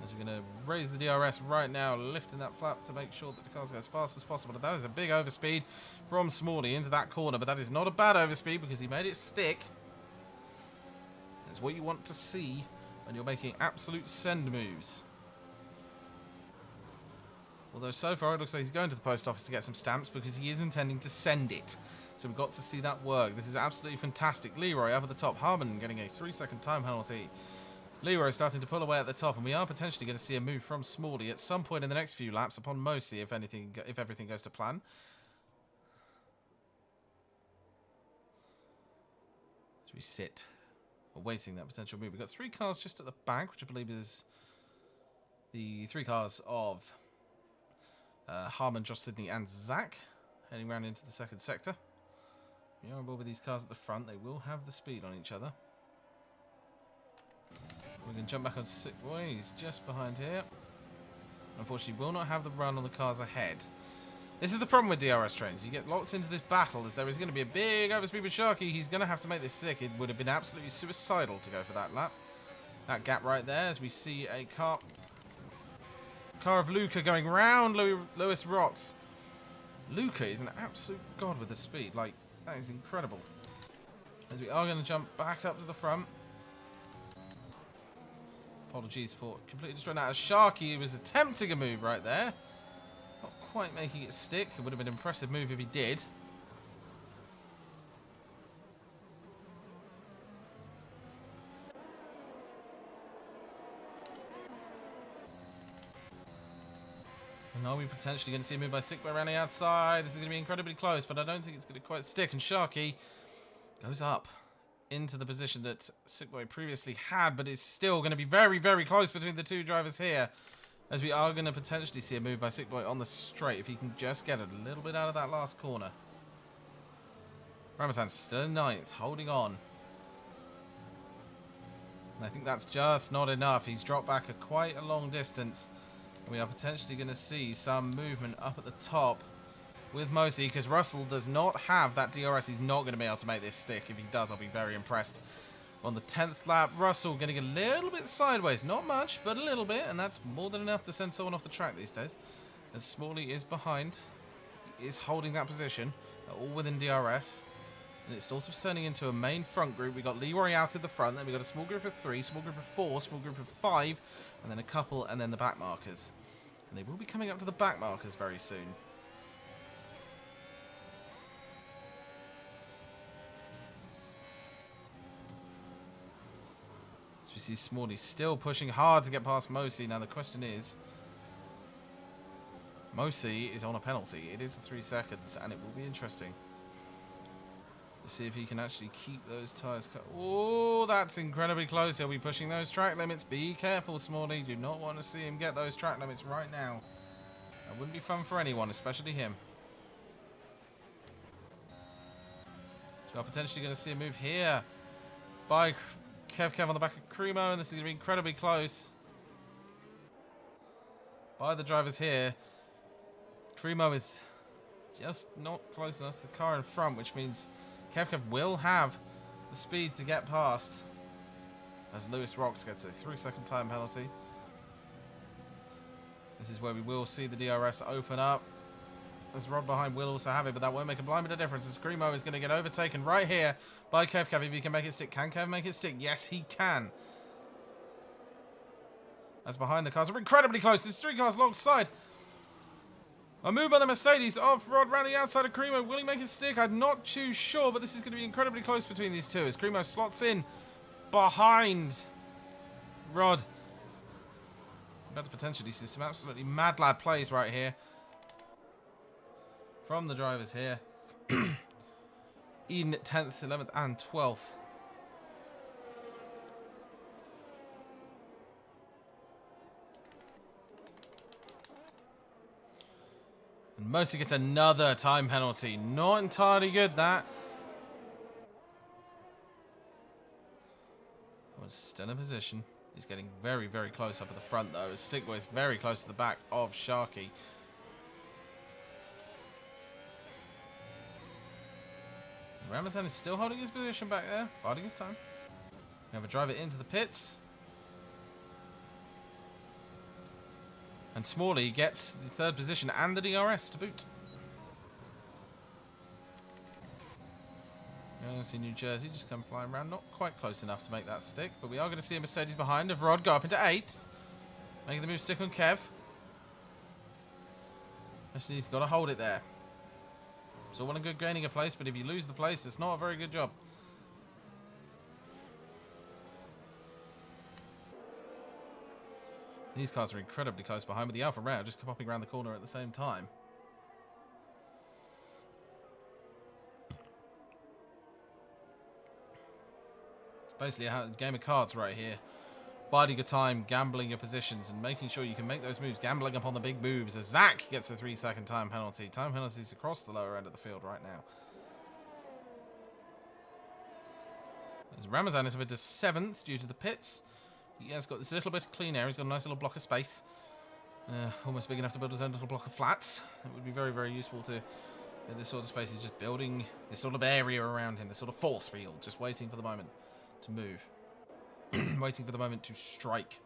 as we're going to raise the DRS right now, lifting that flap to make sure that the cars go as fast as possible. And that is a big overspeed from Smalley into that corner, but that is not a bad overspeed because he made it stick. That's what you want to see when you're making absolute send moves. Although so far it looks like he's going to the post office to get some stamps because he is intending to send it. So we've got to see that work. This is absolutely fantastic. Leroy up at the top. Harmon getting a 3-second time penalty. Leroy starting to pull away at the top, and we are potentially going to see a move from Smalley at some point in the next few laps upon Mosey, if everything goes to plan. As we sit, awaiting that potential move. We've got 3 cars just at the back, which I believe is the 3 cars of Harmon, Josh Sidney, and Zach, heading round into the second sector. We are on board with these cars at the front. They will have the speed on each other. We can jump back on Sick Boy. He's just behind here. Unfortunately, will not have the run on the cars ahead. This is the problem with DRS trains. You get locked into this battle as there is going to be a big overspeed with Sharky. He's going to have to make this sick. It would have been absolutely suicidal to go for that lap. That gap right there as we see a car of Luca going round Lewis Rocks. Luca is an absolute god with the speed. Like, that is incredible. As we are going to jump back up to the front. Apologies for completely destroying that. As Sharky was attempting a move right there. Not quite making it stick. It would have been an impressive move if he did. And are we potentially going to see a move by Sickboy around the outside? This is going to be incredibly close, but I don't think it's going to quite stick. And Sharky goes up into the position that Sickboy previously had, but it's still going to be very, very close between the 2 drivers here, as we are going to potentially see a move by Sickboy on the straight if he can just get a little bit out of that last corner. Ramazan's still in 9th, holding on. And I think that's just not enough. He's dropped back quite a long distance. And we are potentially going to see some movement up at the top with Mosey, because Russell does not have that DRS. He's not going to be able to make this stick. If he does, I'll be very impressed. On the 10th lap, Russell getting a little bit sideways. Not much, but a little bit. And that's more than enough to send someone off the track these days. As Smalley is behind. He is holding that position. They're all within DRS. And it's sort of turning into a main front group. We've got Leroy out at the front. Then we've got a small group of 3, small group of 4, small group of 5. And then a couple, and then the back markers. And they will be coming up to the back markers very soon. As we see Smalley still pushing hard to get past Mosi. Now the question is, Mosi is on a penalty. It is 3 seconds, and it will be interesting to see if he can actually keep those tyres cut. Oh, that's incredibly close. He'll be pushing those track limits. Be careful, Smalley. Do not want to see him get those track limits right now. That wouldn't be fun for anyone, especially him. So I'm potentially going to see a move here by Kev on the back of Cremo, and this is going to be incredibly close. By the drivers here. Cremo is just not close enough to the car in front, which means Kev will have the speed to get past as Lewis Rocks gets a 3-second time penalty. This is where we will see the DRS open up. As Rod behind will also have it, but that won't make a blind bit of difference. As Screamo is going to get overtaken right here by Kev. If he can make it stick. Can Kev make it stick? Yes, he can. As behind the cars are incredibly close. There's 3 cars alongside. A move by the Mercedes off Rod around the outside of Cremo. Will he make it stick? I'm not too sure, but this is going to be incredibly close between these two. As Cremo slots in behind Rod. About to potentially see some absolutely mad lad plays right here from the drivers here in 10th, 11th and 12th. And Mosi gets another time penalty. Not entirely good, that. Oh, still in position. He's getting very, very close up at the front, though. As Sigwa is very close to the back of Sharky. Ramazan is still holding his position back there, biding his time. We have a driver into the pits. And Smalley gets the 3rd position and the DRS to boot. You're going to see New Jersey just come flying around. Not quite close enough to make that stick, but we are going to see a Mercedes behind of Rod go up into 8th. Making the move stick on Kev. Actually, he's got to hold it there. So well and good gaining a place, but if you lose the place, it's not a very good job. These cars are incredibly close behind, with the Alfa Romeo just popping around the corner at the same time. It's basically a game of cards right here. Biding your time, gambling your positions, and making sure you can make those moves, gambling upon the big moves. As Zach gets a 3-second time penalty. Time penalties across the lower end of the field right now. As Ramazan is up into 7th due to the pits. He has got this little bit of clean air. He's got a nice little block of space. Almost big enough to build his own little block of flats. It would be very, very useful to in this sort of space. He's just building this sort of area around him, this sort of force field, just waiting for the moment to move. Waiting for the moment to strike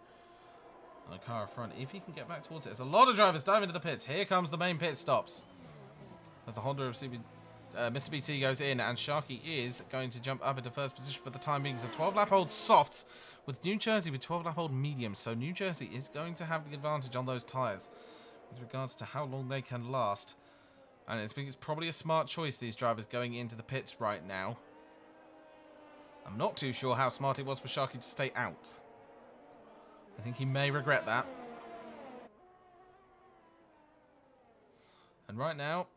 on the car front. If he can get back towards it. There's a lot of drivers dive into the pits. Here comes the main pit stops. As the Honda of Mr. BT goes in, and Sharky is going to jump up into 1st position for the time being. So 12-lap-old softs with New Jersey with 12-lap-old mediums. So New Jersey is going to have the advantage on those tyres with regards to how long they can last. And it's probably a smart choice, these drivers going into the pits right now. I'm not too sure how smart it was for Sharky to stay out. I think he may regret that. And right now,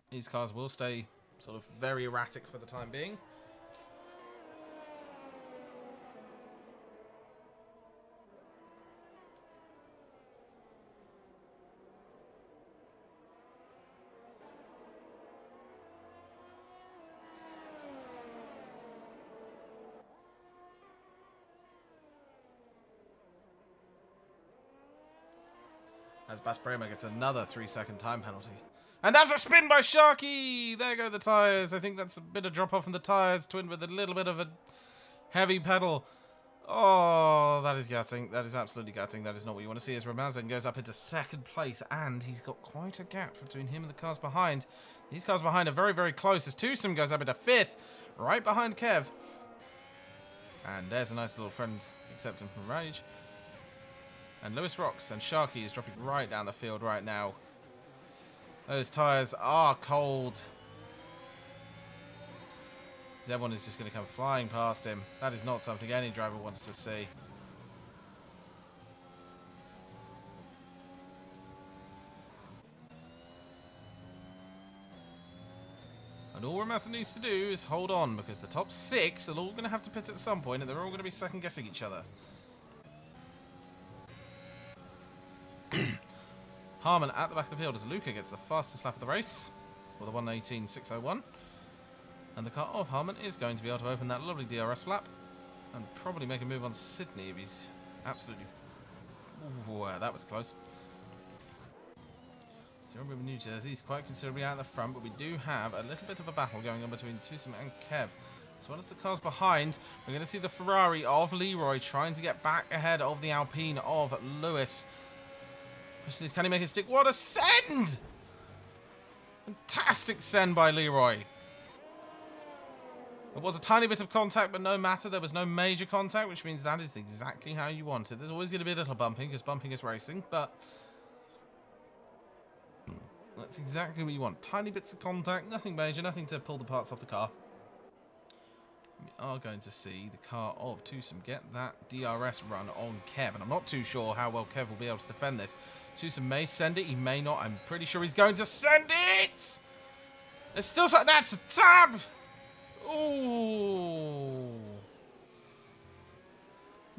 these cars will stay sort of very erratic for the time being. As Bas Bremer gets another 3-second time penalty. And that's a spin by Sharky! There go the tyres. I think that's a bit of drop off from the tyres, twinned with a little bit of a Heavy pedal. Oh, that is gutting. That is absolutely gutting. That is not what you want to see as Ramazan goes up into second place. And he's got quite a gap between him and the cars behind. These cars behind are very, very close as Twosome goes up into fifth. Right behind Kev. And there's a nice little friend accepting from Rage. And Lewis Rocks and Sharky is dropping right down the field right now. Those tyres are cold. Everyone is just going to come flying past him. That is not something any driver wants to see. And all Ramazan needs to do is hold on, because the top 6 are all going to have to pit at some point, and they're all going to be second guessing each other. Harman at the back of the field as Luca gets the fastest lap of the race, with a 1:18.601. And the car of Harman is going to be able to open that lovely DRS flap and probably make a move on Sydney if he's absolutely... Ooh, that was close. So remember, New Jersey is quite considerably out in the front, but we do have a little bit of a battle going on between Twosome and Kev. As well as the cars behind, we're going to see the Ferrari of Leroy trying to get back ahead of the Alpine of Lewis. Question is, can he make it stick? What a send! Fantastic send by Leroy. There was a tiny bit of contact, but no matter. There was no major contact, which means that is exactly how you want it. There's always going to be a little bumping, because bumping is racing, but that's exactly what you want. Tiny bits of contact, nothing major, nothing to pull the parts off the car. We are going to see the car of Twosome get that DRS run on Kev, and I'm not too sure how well Kev will be able to defend this. Twosome may send it, he may not. I'm pretty sure he's going to send it! There's still so... That's a tab! Ooh.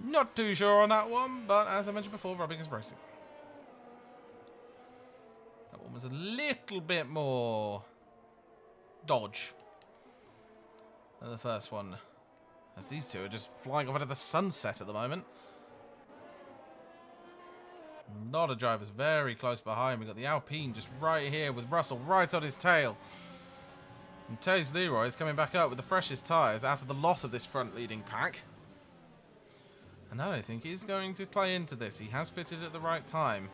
Not too sure on that one, but as I mentioned before, rubbing is racing. That one was a little bit more dodge than the first one, as these two are just flying off into the sunset at the moment. A lot of drivers very close behind. We've got the Alpine just right here with Russell right on his tail. And Taze Leroy is coming back up with the freshest tyres after the loss of this front leading pack. And I don't think he's going to play into this. He has pitted at the right time.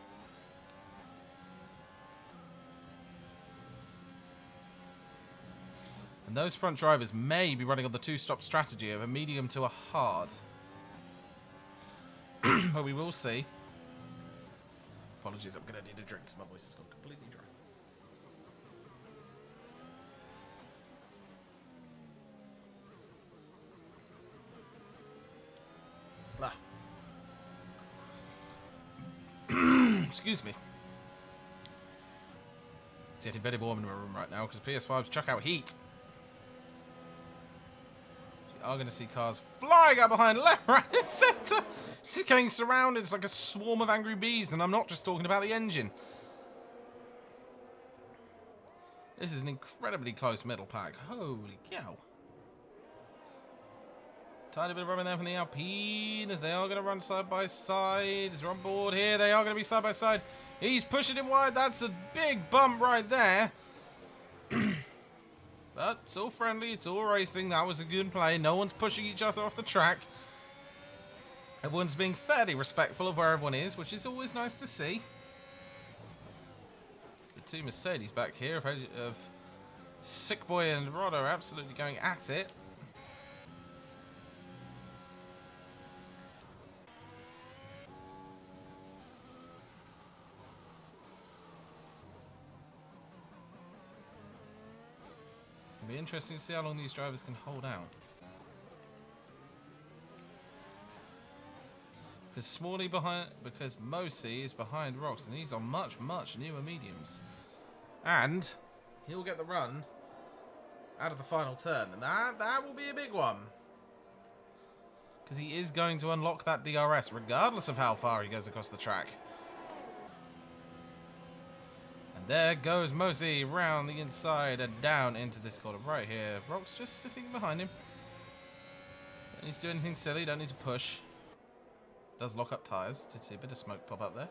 And those front drivers may be running on the two-stop strategy of a medium to a hard. But we will see. Apologies, I'm going to need a drink because my voice has gone completely dry. Excuse me. It's getting very warm in my room right now because PS5's chuck out heat. You are going to see cars flying out behind left, right, and centre. She's getting surrounded. It's like a swarm of angry bees, and I'm not just talking about the engine. This is an incredibly close middle pack. Holy cow. Tiny bit of rubbing there from the Alpine as they are going to run side by side. As we're on board here, they are going to be side by side. He's pushing him wide. That's a big bump right there. But it's all friendly. It's all racing. That was a good play. No one's pushing each other off the track. Everyone's being fairly respectful of where everyone is, which is always nice to see. It's the two Mercedes back here of Sick Boy and Roddo absolutely going at it. It'll be interesting to see how long these drivers can hold out. Because Smalley behind, because Mosi is behind Rocks, and he's on much newer mediums, and he'll get the run out of the final turn, and that will be a big one, because he is going to unlock that DRS regardless of how far he goes across the track. And there goes Mosi round the inside and down into this corner right here. Rocks just sitting behind him. Don't need to do anything silly. Don't need to push. Does lock up tyres. Did see a bit of smoke pop up there.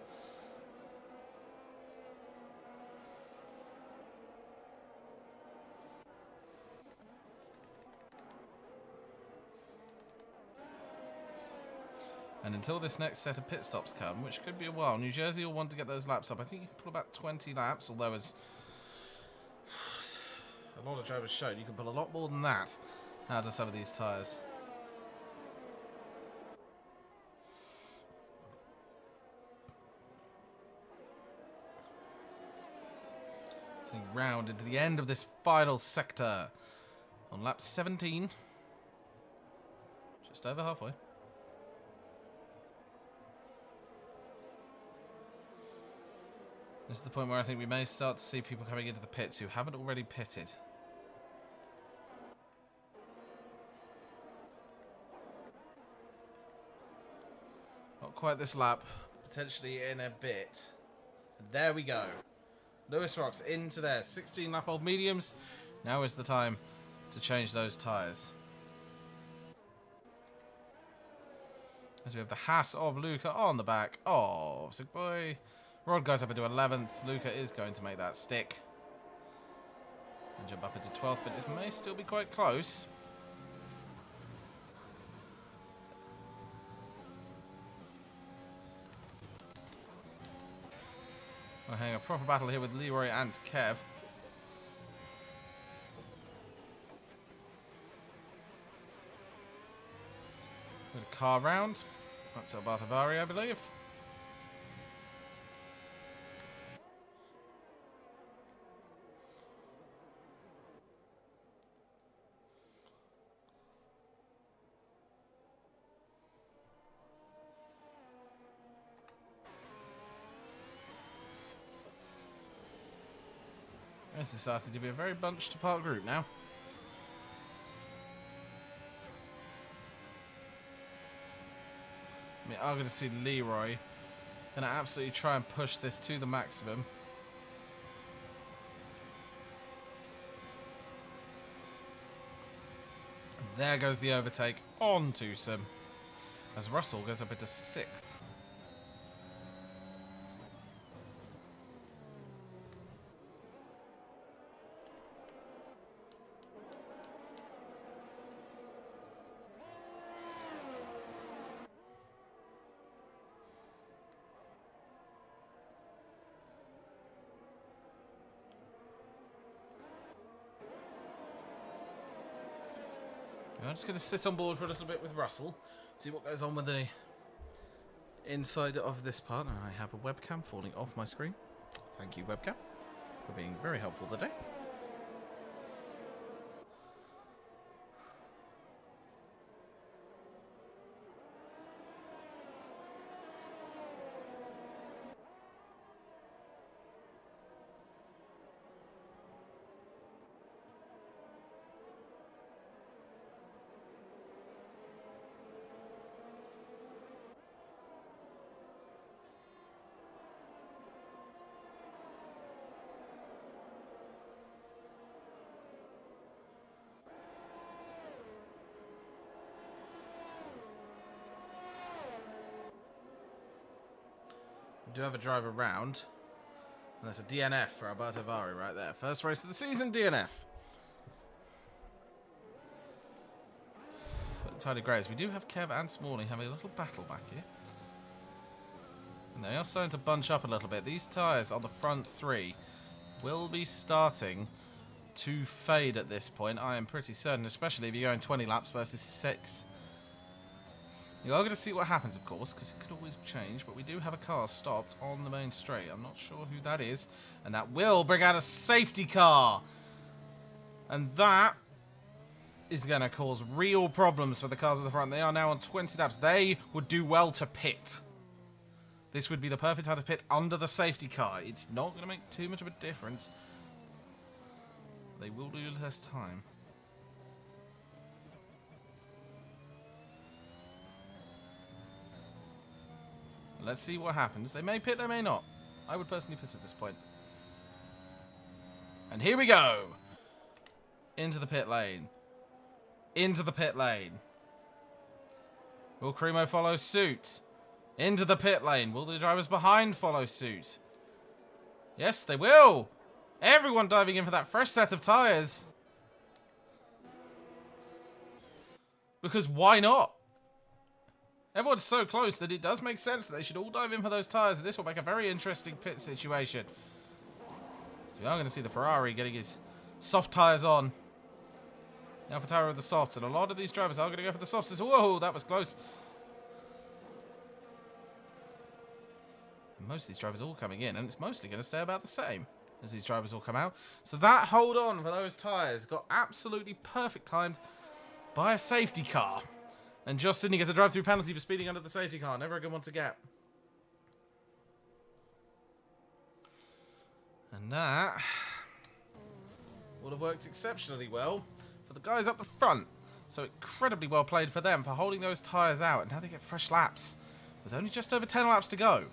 And until this next set of pit stops come, which could be a while, New Jersey will want to get those laps up. I think you can pull about 20 laps, although as a lot of drivers showed, you can pull a lot more than that out of some of these tyres. Round into the end of this final sector on lap 17. Just over halfway. This is the point where I think we may start to see people coming into the pits who haven't already pitted. Not quite this lap, potentially in a bit. And there we go. Lewis Rocks into their 16 lap old mediums. Now is the time to change those tyres. As we have the Haas of Luca on the back of Sick Boy. Rod goes up into 11th. Luca is going to make that stick. And jump up into 12th, but this may still be quite close. We're having a proper battle here with Leroy and Kev. With a car round. That's Albertavari, I believe. This is starting to be a very bunched apart group now. I mean, I'm going to see Leroy going to absolutely try and push this to the maximum. And there goes the overtake on Twosome as Russell goes up into 6th. I'm just going to sit on board for a little bit with Russell, see what goes on with the inside of this part. And I have a webcam falling off my screen. Thank you, webcam, for being very helpful today. We do have a driver round. And that's a DNF for Albertavari right there. First race of the season, DNF. But Tidy Grays, we do have Kev and Smalley having a little battle back here. And they are starting to bunch up a little bit. These tyres on the front three will be starting to fade at this point. I am pretty certain, especially if you're going 20 laps versus 6. You are going to see what happens, of course, because it could always change, but we do have a car stopped on the main straight. I'm not sure who that is, and that will bring out a safety car. And that is going to cause real problems for the cars at the front. They are now on 20 laps. They would do well to pit. This would be the perfect time to pit under the safety car. It's not going to make too much of a difference. They will do less time. Let's see what happens. They may pit, they may not. I would personally pit at this point. And here we go. Into the pit lane. Into the pit lane. Will Cremo follow suit? Into the pit lane. Will the drivers behind follow suit? Yes, they will. Everyone diving in for that fresh set of tyres. Because why not? Everyone's so close that it does make sense that they should all dive in for those tyres. This will make a very interesting pit situation. We are going to see the Ferrari getting his soft tyres on. The AlphaTauri with the softs, and a lot of these drivers are going to go for the softs. Whoa, that was close. And most of these drivers are all coming in, and it's mostly going to stay about the same as these drivers all come out. So that hold on for those tyres got absolutely perfect timed by a safety car. And Josh Sidney gets a drive-through penalty for speeding under the safety car. Never a good one to get. And that would have worked exceptionally well for the guys up the front. So incredibly well played for them for holding those tyres out. And now they get fresh laps with only just over 10 laps to go.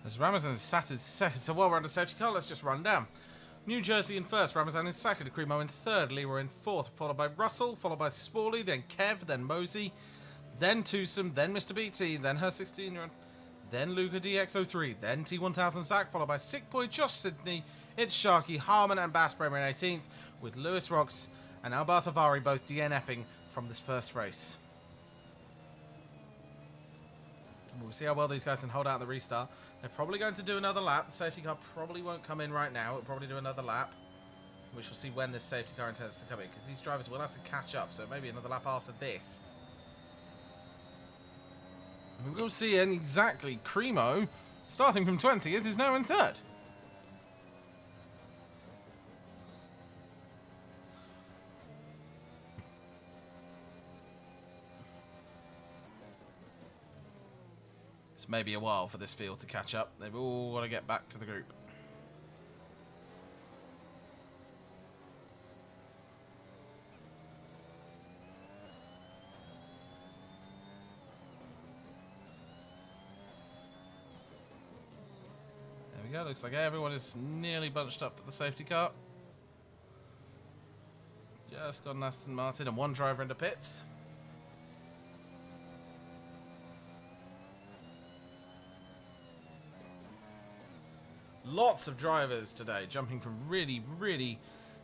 As Ramazan is sat in second, so while we're under safety car, let's just run down. New Jersey in first, Ramazan in second, Cremo in third, Leroy in fourth, followed by Russell, followed by Spawley, then Kev, then Mosey, then Twosome, then Mr. BT, then her 16-year-old, then Luca DX03, then T1000 Zach, followed by Sick Boy Josh Sidney, it's Sharky, Harmon and Bass Bremer in 18th, with Lewis Rocks and Alberto Vari both DNFing from this first race. We'll see how well these guys can hold out the restart. They're probably going to do another lap. The safety car probably won't come in right now. It'll probably do another lap, which we'll see when this safety car intends to come in, because these drivers will have to catch up, so maybe another lap after this. And we will see exactly Cremo, starting from 20th, is now in third. It's maybe a while for this field to catch up. They've all got to get back to the group. There we go. Looks like everyone is nearly bunched up to the safety car. Just got an Aston Martin and one driver into pits. Lots of drivers today jumping from really, really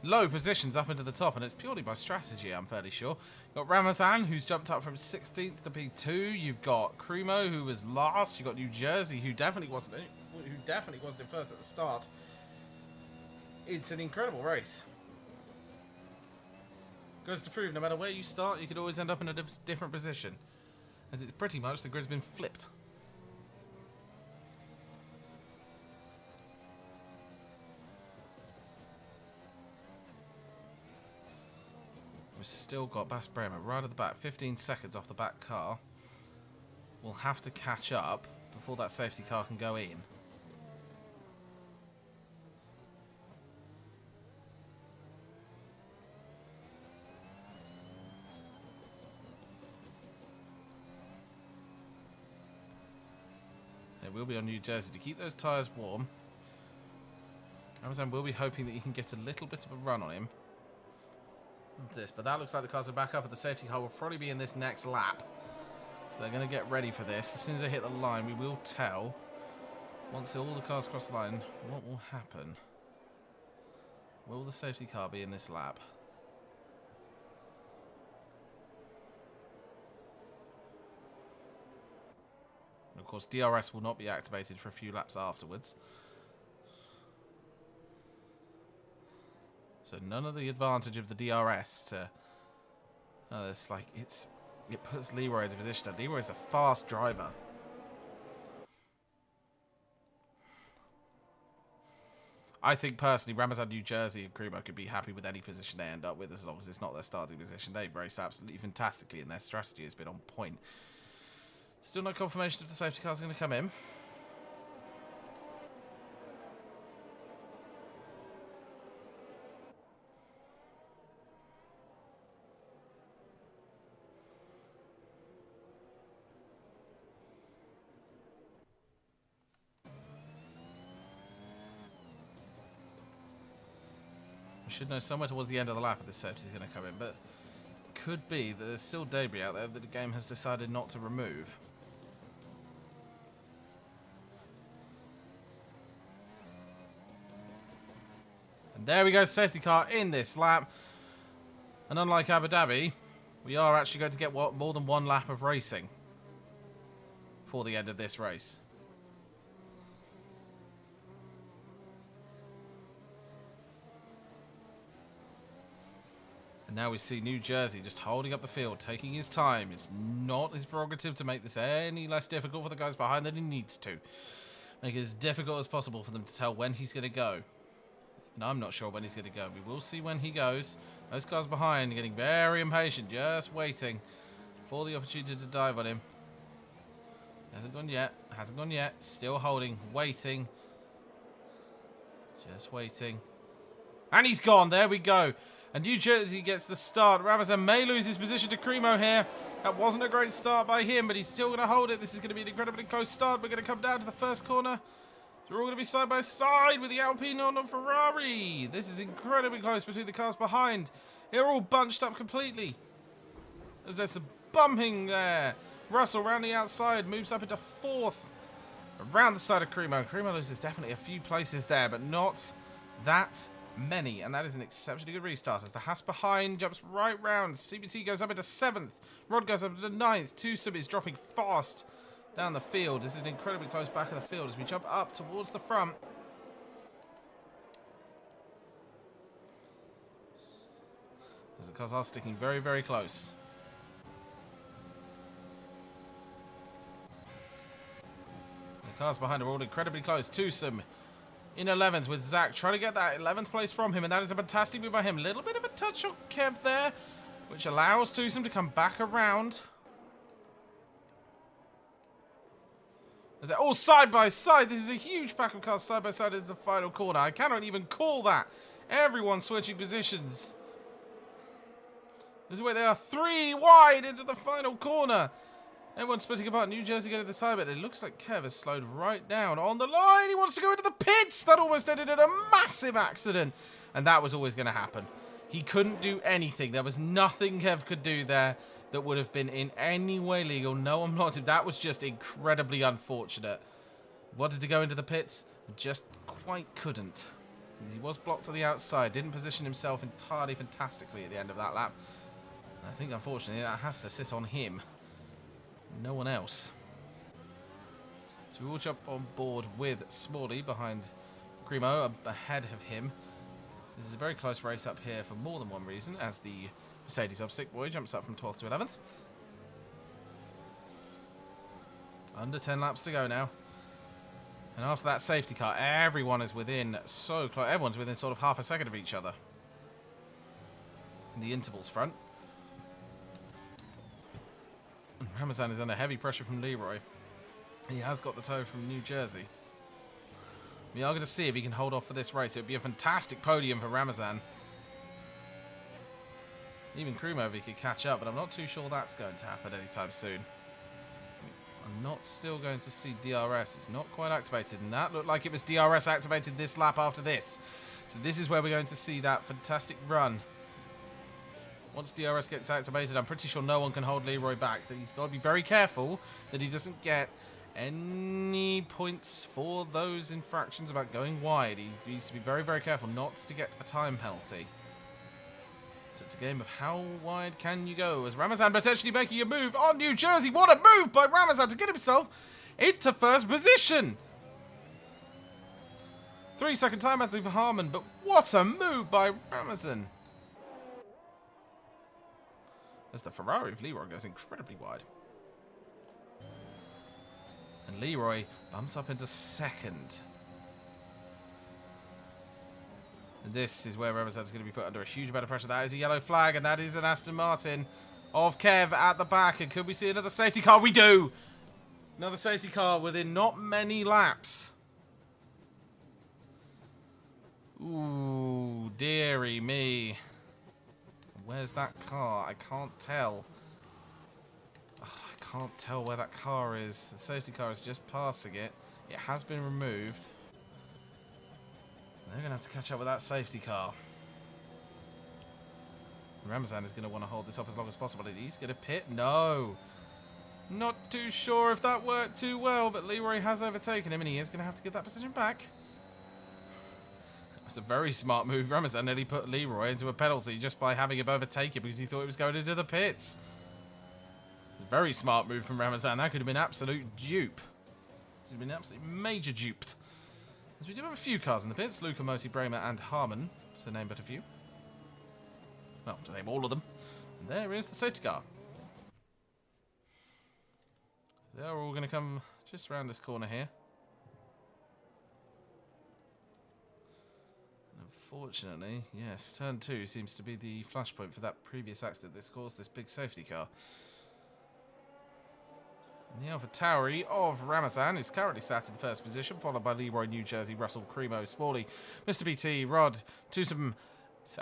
low positions up into the top, and it's purely by strategy, I'm fairly sure. You've got Ramazan, who's jumped up from 16th to P2. You've got Cremo, who was last. You've got New Jersey, who definitely wasn't in first at the start. It's an incredible race. Goes to prove no matter where you start, you could always end up in a different position, as it's pretty much the grid's been flipped. We've still got Bass Bremer right at the back, 15 seconds off the back car. We'll have to catch up before that safety car can go in. It will be on New Jersey to keep those tyres warm. Amazon will be hoping that you can get a little bit of a run on him. But that looks like the cars are back up, and the safety car will probably be in this next lap. So they're going to get ready for this. As soon as they hit the line, we will tell, once all the cars cross the line, what will happen. Will the safety car be in this lap? And of course, DRS will not be activated for a few laps afterwards. So none of the advantage of the DRS to... it's like, it puts Leroy into position. Leroy's a fast driver. I think personally, Ramazan, New Jersey and Cremo could be happy with any position they end up with, as long as it's not their starting position. They've raced absolutely fantastically, and their strategy has been on point. Still no confirmation if the safety car's going to come in. We should know somewhere towards the end of the lap if this safety is going to come in, but it could be that there's still debris out there that the game has decided not to remove. And there we go, safety car in this lap. And unlike Abu Dhabi, we are actually going to get more than one lap of racing for the end of this race. And now we see New Jersey just holding up the field, taking his time. It's not his prerogative to make this any less difficult for the guys behind than he needs to. Make it as difficult as possible for them to tell when he's going to go. And I'm not sure when he's going to go. We will see when he goes. Those cars behind are getting very impatient, just waiting for the opportunity to dive on him. Hasn't gone yet. Hasn't gone yet. Still holding. Waiting. Just waiting. And he's gone. There we go. And New Jersey gets the start. Ramazan may lose his position to Cremo here. That wasn't a great start by him, but he's still going to hold it. This is going to be an incredibly close start. We're going to come down to the first corner. They're all going to be side by side with the Alpine on the Ferrari. This is incredibly close between the cars behind. They're all bunched up completely. There's some bumping there. Russell around the outside moves up into fourth. Around the side of Cremo. Cremo loses definitely a few places there, but not that many. And that is an exceptionally good restart as the Haas behind jumps right round. CBT goes up into 7th. Rod goes up into 9th. Tusum is dropping fast down the field. This is an incredibly close back of the field as we jump up towards the front. As the cars are sticking very, very close. The cars behind are all incredibly close. Tusum in 11th with Zach trying to get that 11th place from him, and that is a fantastic move by him. A little bit of a touch on Kev there, which allows Tusum to come back around. As they're all side by side. This is a huge pack of cars side by side into the final corner. I cannot even call that. Everyone switching positions. This is where they are 3 wide into the final corner. Everyone's splitting apart. New Jersey going to the side, but it looks like Kev has slowed right down on the line. He wants to go into the pits. That almost ended in a massive accident. And that was always going to happen. He couldn't do anything. There was nothing Kev could do there that would have been in any way legal. No one blocked him. That was just incredibly unfortunate. Wanted to go into the pits, just quite couldn't. He was blocked to the outside. Didn't position himself entirely fantastically at the end of that lap. I think, unfortunately, that has to sit on him. No one else. So we will jump on board with Smalley behind Cremo, ahead of him. This is a very close race up here for more than one reason, as the Mercedes of Sick Boy jumps up from 12th to 11th. Under 10 laps to go now. And after that safety car, everyone is within so close. Everyone's within sort of half a second of each other. In the intervals front. And Ramazan is under heavy pressure from Leroy. He has got the toe from New Jersey. We are going to see if he can hold off for this race. It would be a fantastic podium for Ramazan. Even Cremo if he could catch up, but I'm not too sure that's going to happen anytime soon. I'm not still going to see DRS. It's not quite activated, and that looked like it was DRS activated this lap after this. So this is where we're going to see that fantastic run. Once DRS gets activated, I'm pretty sure no one can hold Leroy back. He's got to be very careful that he doesn't get any points for those infractions about going wide. He needs to be very, very careful not to get a time penalty. So it's a game of how wide can you go, as Ramazan potentially making a move on New Jersey. What a move by Ramazan to get himself into first position. 3-second time penalty for Harmon, but what a move by Ramazan. As the Ferrari of Leroy goes incredibly wide. And Leroy bumps up into second. And this is where Ramazan's going to be put under a huge amount of pressure. That is a yellow flag, and that is an Aston Martin of Kev at the back. And could we see another safety car? We do! Another safety car within not many laps. Ooh, dearie me. Where's that car? I can't tell. Oh, I can't tell where that car is. The safety car is just passing it. It has been removed. They're going to have to catch up with that safety car. Ramazan is going to want to hold this up as long as possible. He's going to pit. No. Not too sure if that worked too well, but Leroy has overtaken him, and he is going to have to get that position back. It's a very smart move. Ramazan nearly put Leroy into a penalty just by having him overtake him because he thought he was going into the pits. It's a very smart move from Ramazan. That could have been absolute dupe. Could have been absolutely major duped. As we do have a few cars in the pits. Luca, Mosi, Bremer and Harmon, to name but a few. Well, to name all of them. And there is the safety car. They're all going to come just around this corner here. Unfortunately, yes, turn 2 seems to be the flashpoint for that previous accident that's caused this big safety car. And the AlphaTauri of Ramazan is currently sat in first position, followed by Leroy, New Jersey, Russell, Cremo, Smalley, Mr. BT, Rod, Tusum,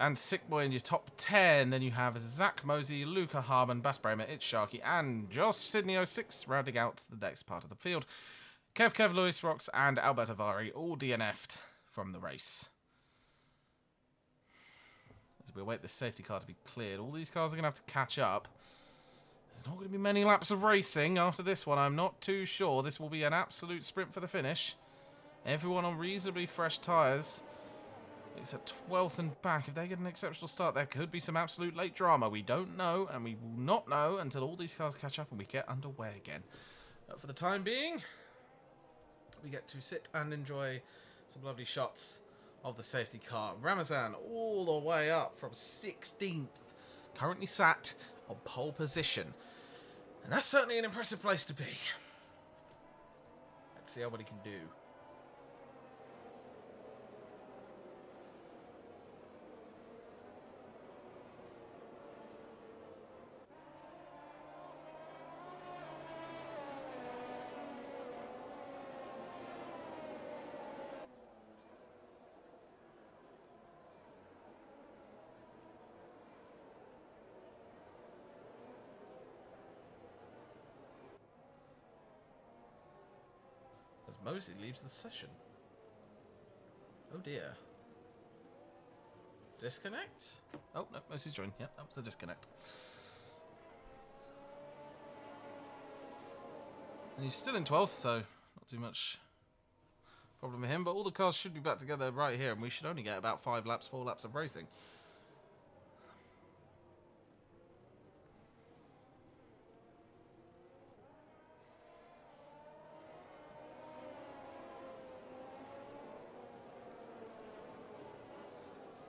and Sickboy in your top 10. Then you have Zach Mosey, Luca Harmon, Bass Bremer, It's Sharky, and Josh Sydney 06 rounding out the next part of the field. Kev, Lewis, Rox, and Albert Avari all DNF'd from the race. As we await the safety car to be cleared, all these cars are going to have to catch up. There's not going to be many laps of racing after this one. I'm not too sure. This will be an absolute sprint for the finish. Everyone on reasonably fresh tyres. Except 12th and back. If they get an exceptional start, there could be some absolute late drama. We don't know, and we will not know until all these cars catch up and we get underway again. But for the time being, we get to sit and enjoy some lovely shots of the safety car. Ramazan all the way up from 16th. Currently sat on pole position. And that's certainly an impressive place to be. Let's see how what he can do. As Mosey leaves the session. Oh dear. Disconnect? Oh, no, Mosey's joined. Yeah, that was a disconnect. And he's still in 12th, so not too much problem with him. But all the cars should be back together right here, and we should only get about 4 laps of racing.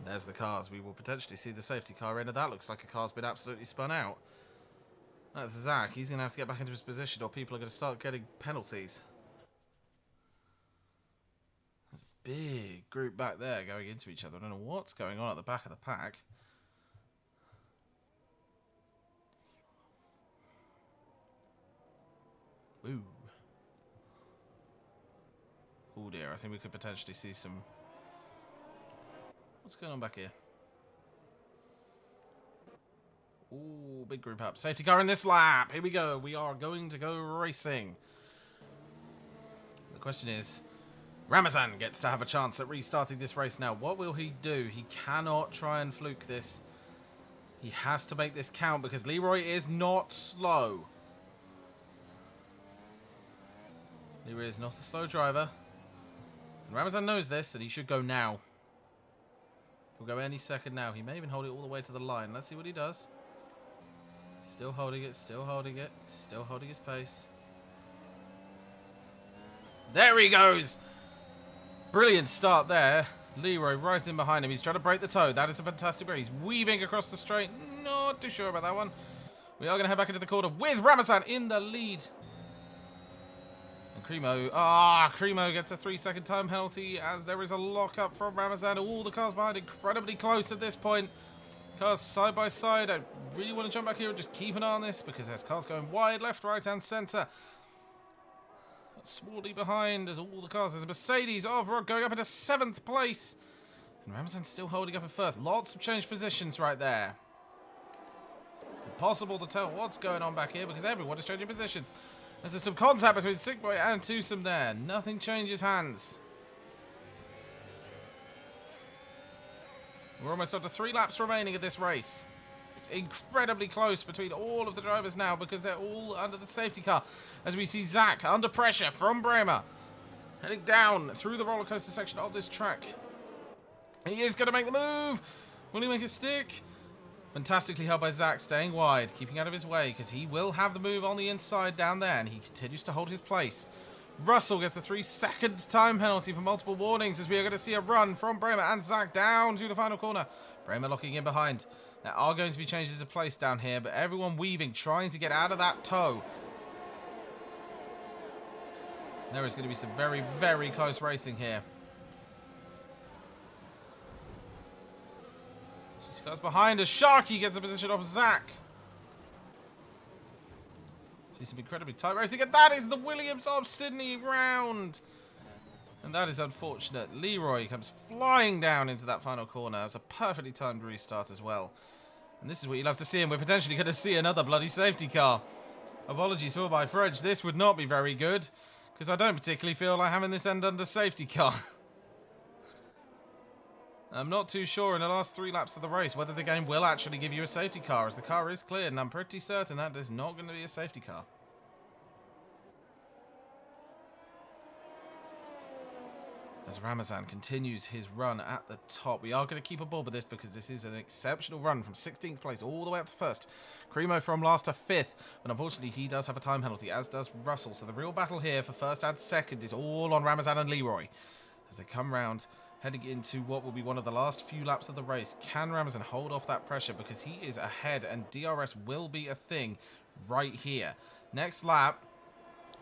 There's the cars. We will potentially see the safety car in, and that looks like a car's been absolutely spun out. That's Zach. He's going to have to get back into his position, or people are going to start getting penalties. There's a big group back there going into each other. I don't know what's going on at the back of the pack. Ooh. Oh dear, I think we could potentially see some... What's going on back here? Ooh, big group up. Safety car in this lap. Here we go. We are going to go racing. The question is, Ramazan gets to have a chance at restarting this race now. What will he do? He cannot try and fluke this. He has to make this count because Leroy is not slow. Leroy is not a slow driver. And Ramazan knows this, and he should go now. He'll go any second now. He may even hold it all the way to the line. Let's see what he does. Still holding it, still holding it, still holding his pace. There he goes! Brilliant start there. Leroy right in behind him. He's trying to break the toe. That is a fantastic break. He's weaving across the straight. Not too sure about that one. We are going to head back into the corner with Ramazan in the lead. And Cremo gets a 3-second time penalty as there is a lock-up from Ramazan. All the cars behind incredibly close at this point. Cars side by side. I really want to jump back here and just keep an eye on this because there's cars going wide, left, right and centre. Smalley behind as all the cars. There's a Mercedes of Rod going up into 7th place. And Ramazan's still holding up in 1st. Lots of changed positions right there. Impossible to tell what's going on back here because everyone is changing positions. There's some contact between Sickboy and Tusum there. Nothing changes hands. We're almost up to 3 laps remaining of this race. It's incredibly close between all of the drivers now because they're all under the safety car. As we see Zach under pressure from Bremer, heading down through the roller coaster section of this track. He is going to make the move. Will he make a stick? Fantastically held by Zach, staying wide, keeping out of his way because he will have the move on the inside down there, and he continues to hold his place. Russell gets a 3-second time penalty for multiple warnings as we are going to see a run from Bremer and Zach down to the final corner. Bremer locking in behind. There are going to be changes of place down here, but everyone weaving, trying to get out of that toe. There is going to be some very, very close racing here. She goes behind us. Sharky gets a position off Zach. She's some incredibly tight racing, and that is the Williams of Sydney round. And that is unfortunate. Leroy comes flying down into that final corner. It was a perfectly timed restart as well. And this is what you love to see, and we're potentially going to see another bloody safety car. Apologies for my French. This would not be very good, because I don't particularly feel like having this end under safety car. I'm not too sure in the last 3 laps of the race whether the game will actually give you a safety car, as the car is cleared, and I'm pretty certain that is not going to be a safety car. As Ramazan continues his run at the top, we are going to keep aboard with this because this is an exceptional run from 16th place all the way up to 1st. Cremo from last to 5th, but unfortunately he does have a time penalty, as does Russell. So the real battle here for 1st and 2nd is all on Ramazan and Leroy. As they come round, heading into what will be one of the last few laps of the race, can Ramazan hold off that pressure because he is ahead and DRS will be a thing right here. Next lap,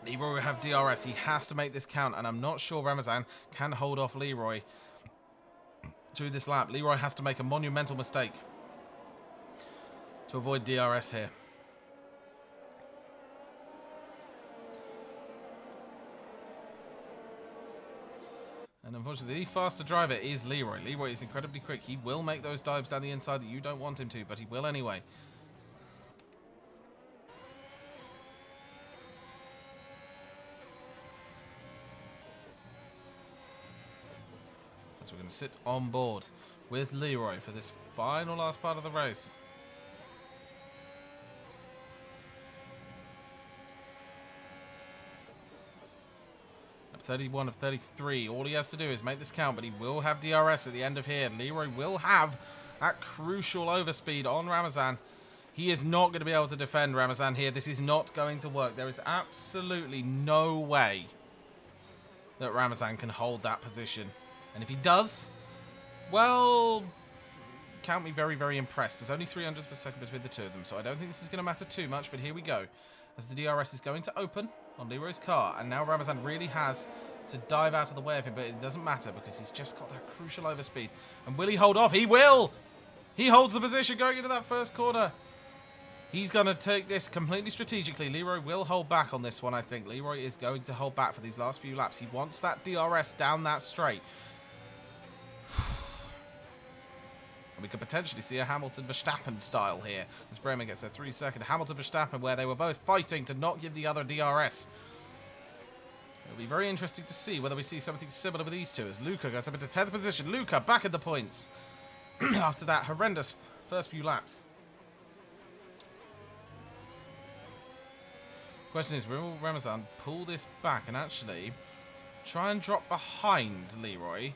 Leroy will have DRS. He has to make this count, and I'm not sure Ramazan can hold off Leroy to this lap. Leroy has to make a monumental mistake to avoid DRS here. And unfortunately, the faster driver is Leroy. Leroy is incredibly quick. He will make those dives down the inside that you don't want him to, but he will anyway. So we're going to sit on board with Leroy for this final last part of the race. At 31 of 33, all he has to do is make this count, but he will have DRS at the end of here. Leroy will have that crucial overspeed on Ramazan. He is not going to be able to defend Ramazan here. This is not going to work. There is absolutely no way that Ramazan can hold that position. And if he does, well, count me very, very impressed. There's only 300s per second between the two of them, so I don't think this is going to matter too much, but here we go. As the DRS is going to open on Leroy's car, and now Ramazan really has to dive out of the way of him, but it doesn't matter because he's just got that crucial overspeed. And will he hold off? He will! He holds the position going into that first corner. He's going to take this completely strategically. Leroy will hold back on this one, I think. Leroy is going to hold back for these last few laps. He wants that DRS down that straight. And we could potentially see a Hamilton-Verstappen style here as Bremer gets a 3-second Hamilton-Verstappen where they were both fighting to not give the other DRS. It'll be very interesting to see whether we see something similar with these two as Luca goes up into 10th position. Luca back at the points after that horrendous first few laps. Question is, will Ramazan pull this back and actually try and drop behind Leroy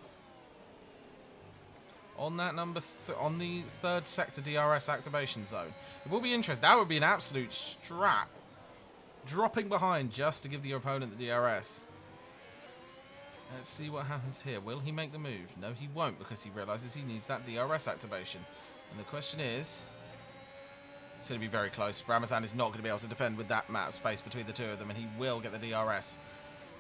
on that on the 3rd sector DRS activation zone? It will be interesting. That would be an absolute strap. Dropping behind just to give your opponent the DRS. Let's see what happens here. Will he make the move? No, he won't, because he realizes he needs that DRS activation. And the question is, it's going to be very close. Ramazan is not going to be able to defend with that amount of space between the two of them, and he will get the DRS.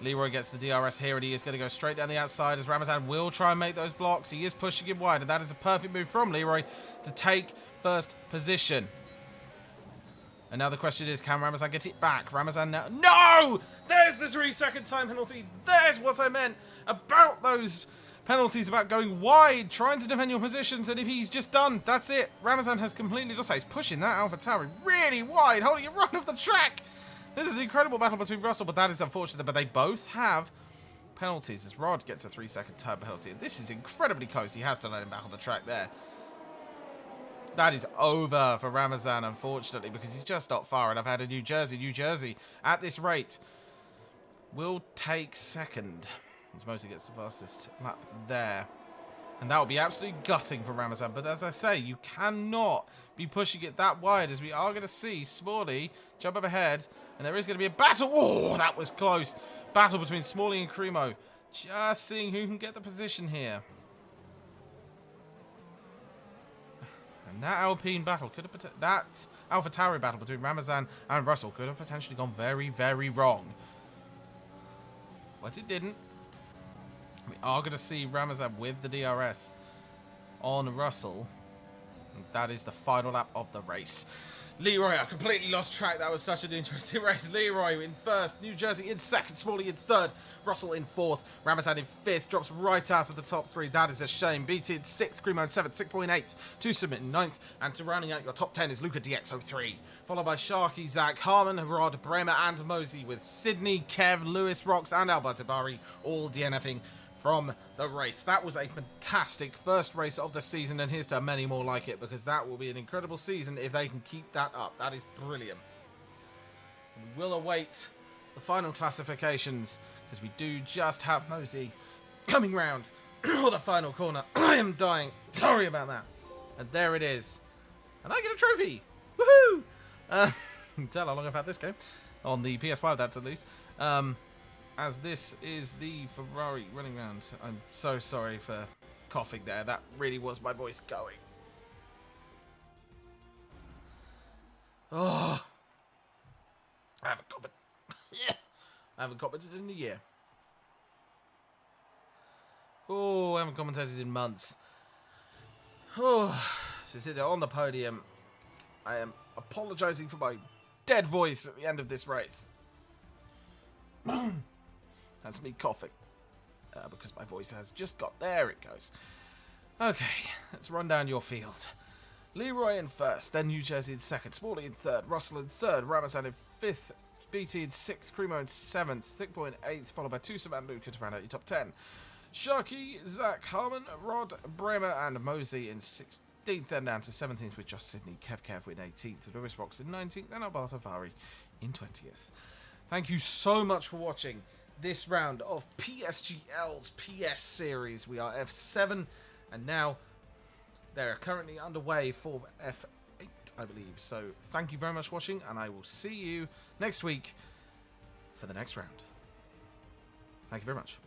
Leroy gets the DRS here, and he is going to go straight down the outside as Ramazan will try and make those blocks. He is pushing him wide, and that is a perfect move from Leroy to take first position. And now the question is, can Ramazan get it back? Ramazan now... No! There's the 3-second time penalty. There's what I meant about those penalties, about going wide, trying to defend your positions, and if he's just done, that's it. Ramazan has completely lost. He's pushing that AlphaTauri really wide, holding it right off the track. This is an incredible battle between Russell, but that is unfortunate. But they both have penalties as Rod gets a 3-second time penalty. And this is incredibly close. He has to let him back on the track there. That is over for Ramazan, unfortunately, because he's just not far enough ahead of New Jersey. New Jersey, at this rate, will take second. As Mosey gets the fastest lap there. And that will be absolutely gutting for Ramazan. But as I say, you cannot be pushing it that wide, as we are going to see Smalley jump up ahead. And there is going to be a battle. Oh, that was close. Battle between Smalley and Cremo. Just seeing who can get the position here. And that Alpine battle could have... That AlphaTauri battle between Ramazan and Russell could have potentially gone very, very wrong. But it didn't. We are going to see Ramazan with the DRS on Russell. And that is the final lap of the race. Leroy, I completely lost track. That was such an interesting race. Leroy in first, New Jersey in second, Smalley in third, Russell in fourth, Ramazan in fifth, drops right out of the top three. That is a shame. BT in sixth, Cremo in seventh, 6.8, to submit in ninth, and to rounding out your top 10 is Luca DX03, followed by Sharky, Zach, Harmon, Rod, Bremer, and Mosey, with Sydney, Kev, Lewis, Rox, and Alberto Bari all DNFing from the race. That was a fantastic first race of the season, and here's to many more like it, because that will be an incredible season if they can keep that up. That is brilliant. We will await the final classifications, because we do just have Mosey coming round for the final corner. I am dying. Sorry about that. And there it is. And I get a trophy. Woohoo! You can tell how long I've had this game. On the PS5, that's at least. As this is the Ferrari running around. I'm so sorry for coughing there. That really was my voice going. Oh, I haven't commented. I haven't commented in a year. Oh, I haven't commentated in months. Oh, so sit on the podium. I am apologising for my dead voice at the end of this race. That's me coughing, because my voice has just got... There it goes. Okay, let's run down your field. Leroy in first, then New Jersey in second, Smalley in third, Russell in third, Ramazan in fifth, BT in sixth, Cremo in seventh, 6.8, followed by Tusam and Luca to round out your top 10. Sharky, Zach, Harmon, Rod, Bremer, and Mosey in 16th, then down to 17th with Josh Sydney, Kev in 18th, Lewis Rox in 19th, and Alberto Vari in 20th. Thank you so much for watching this round of PSGL's PS Series. We are F7, and now they're currently underway for F8, I believe. So thank you very much for watching, and I will see you next week for the next round. Thank you very much.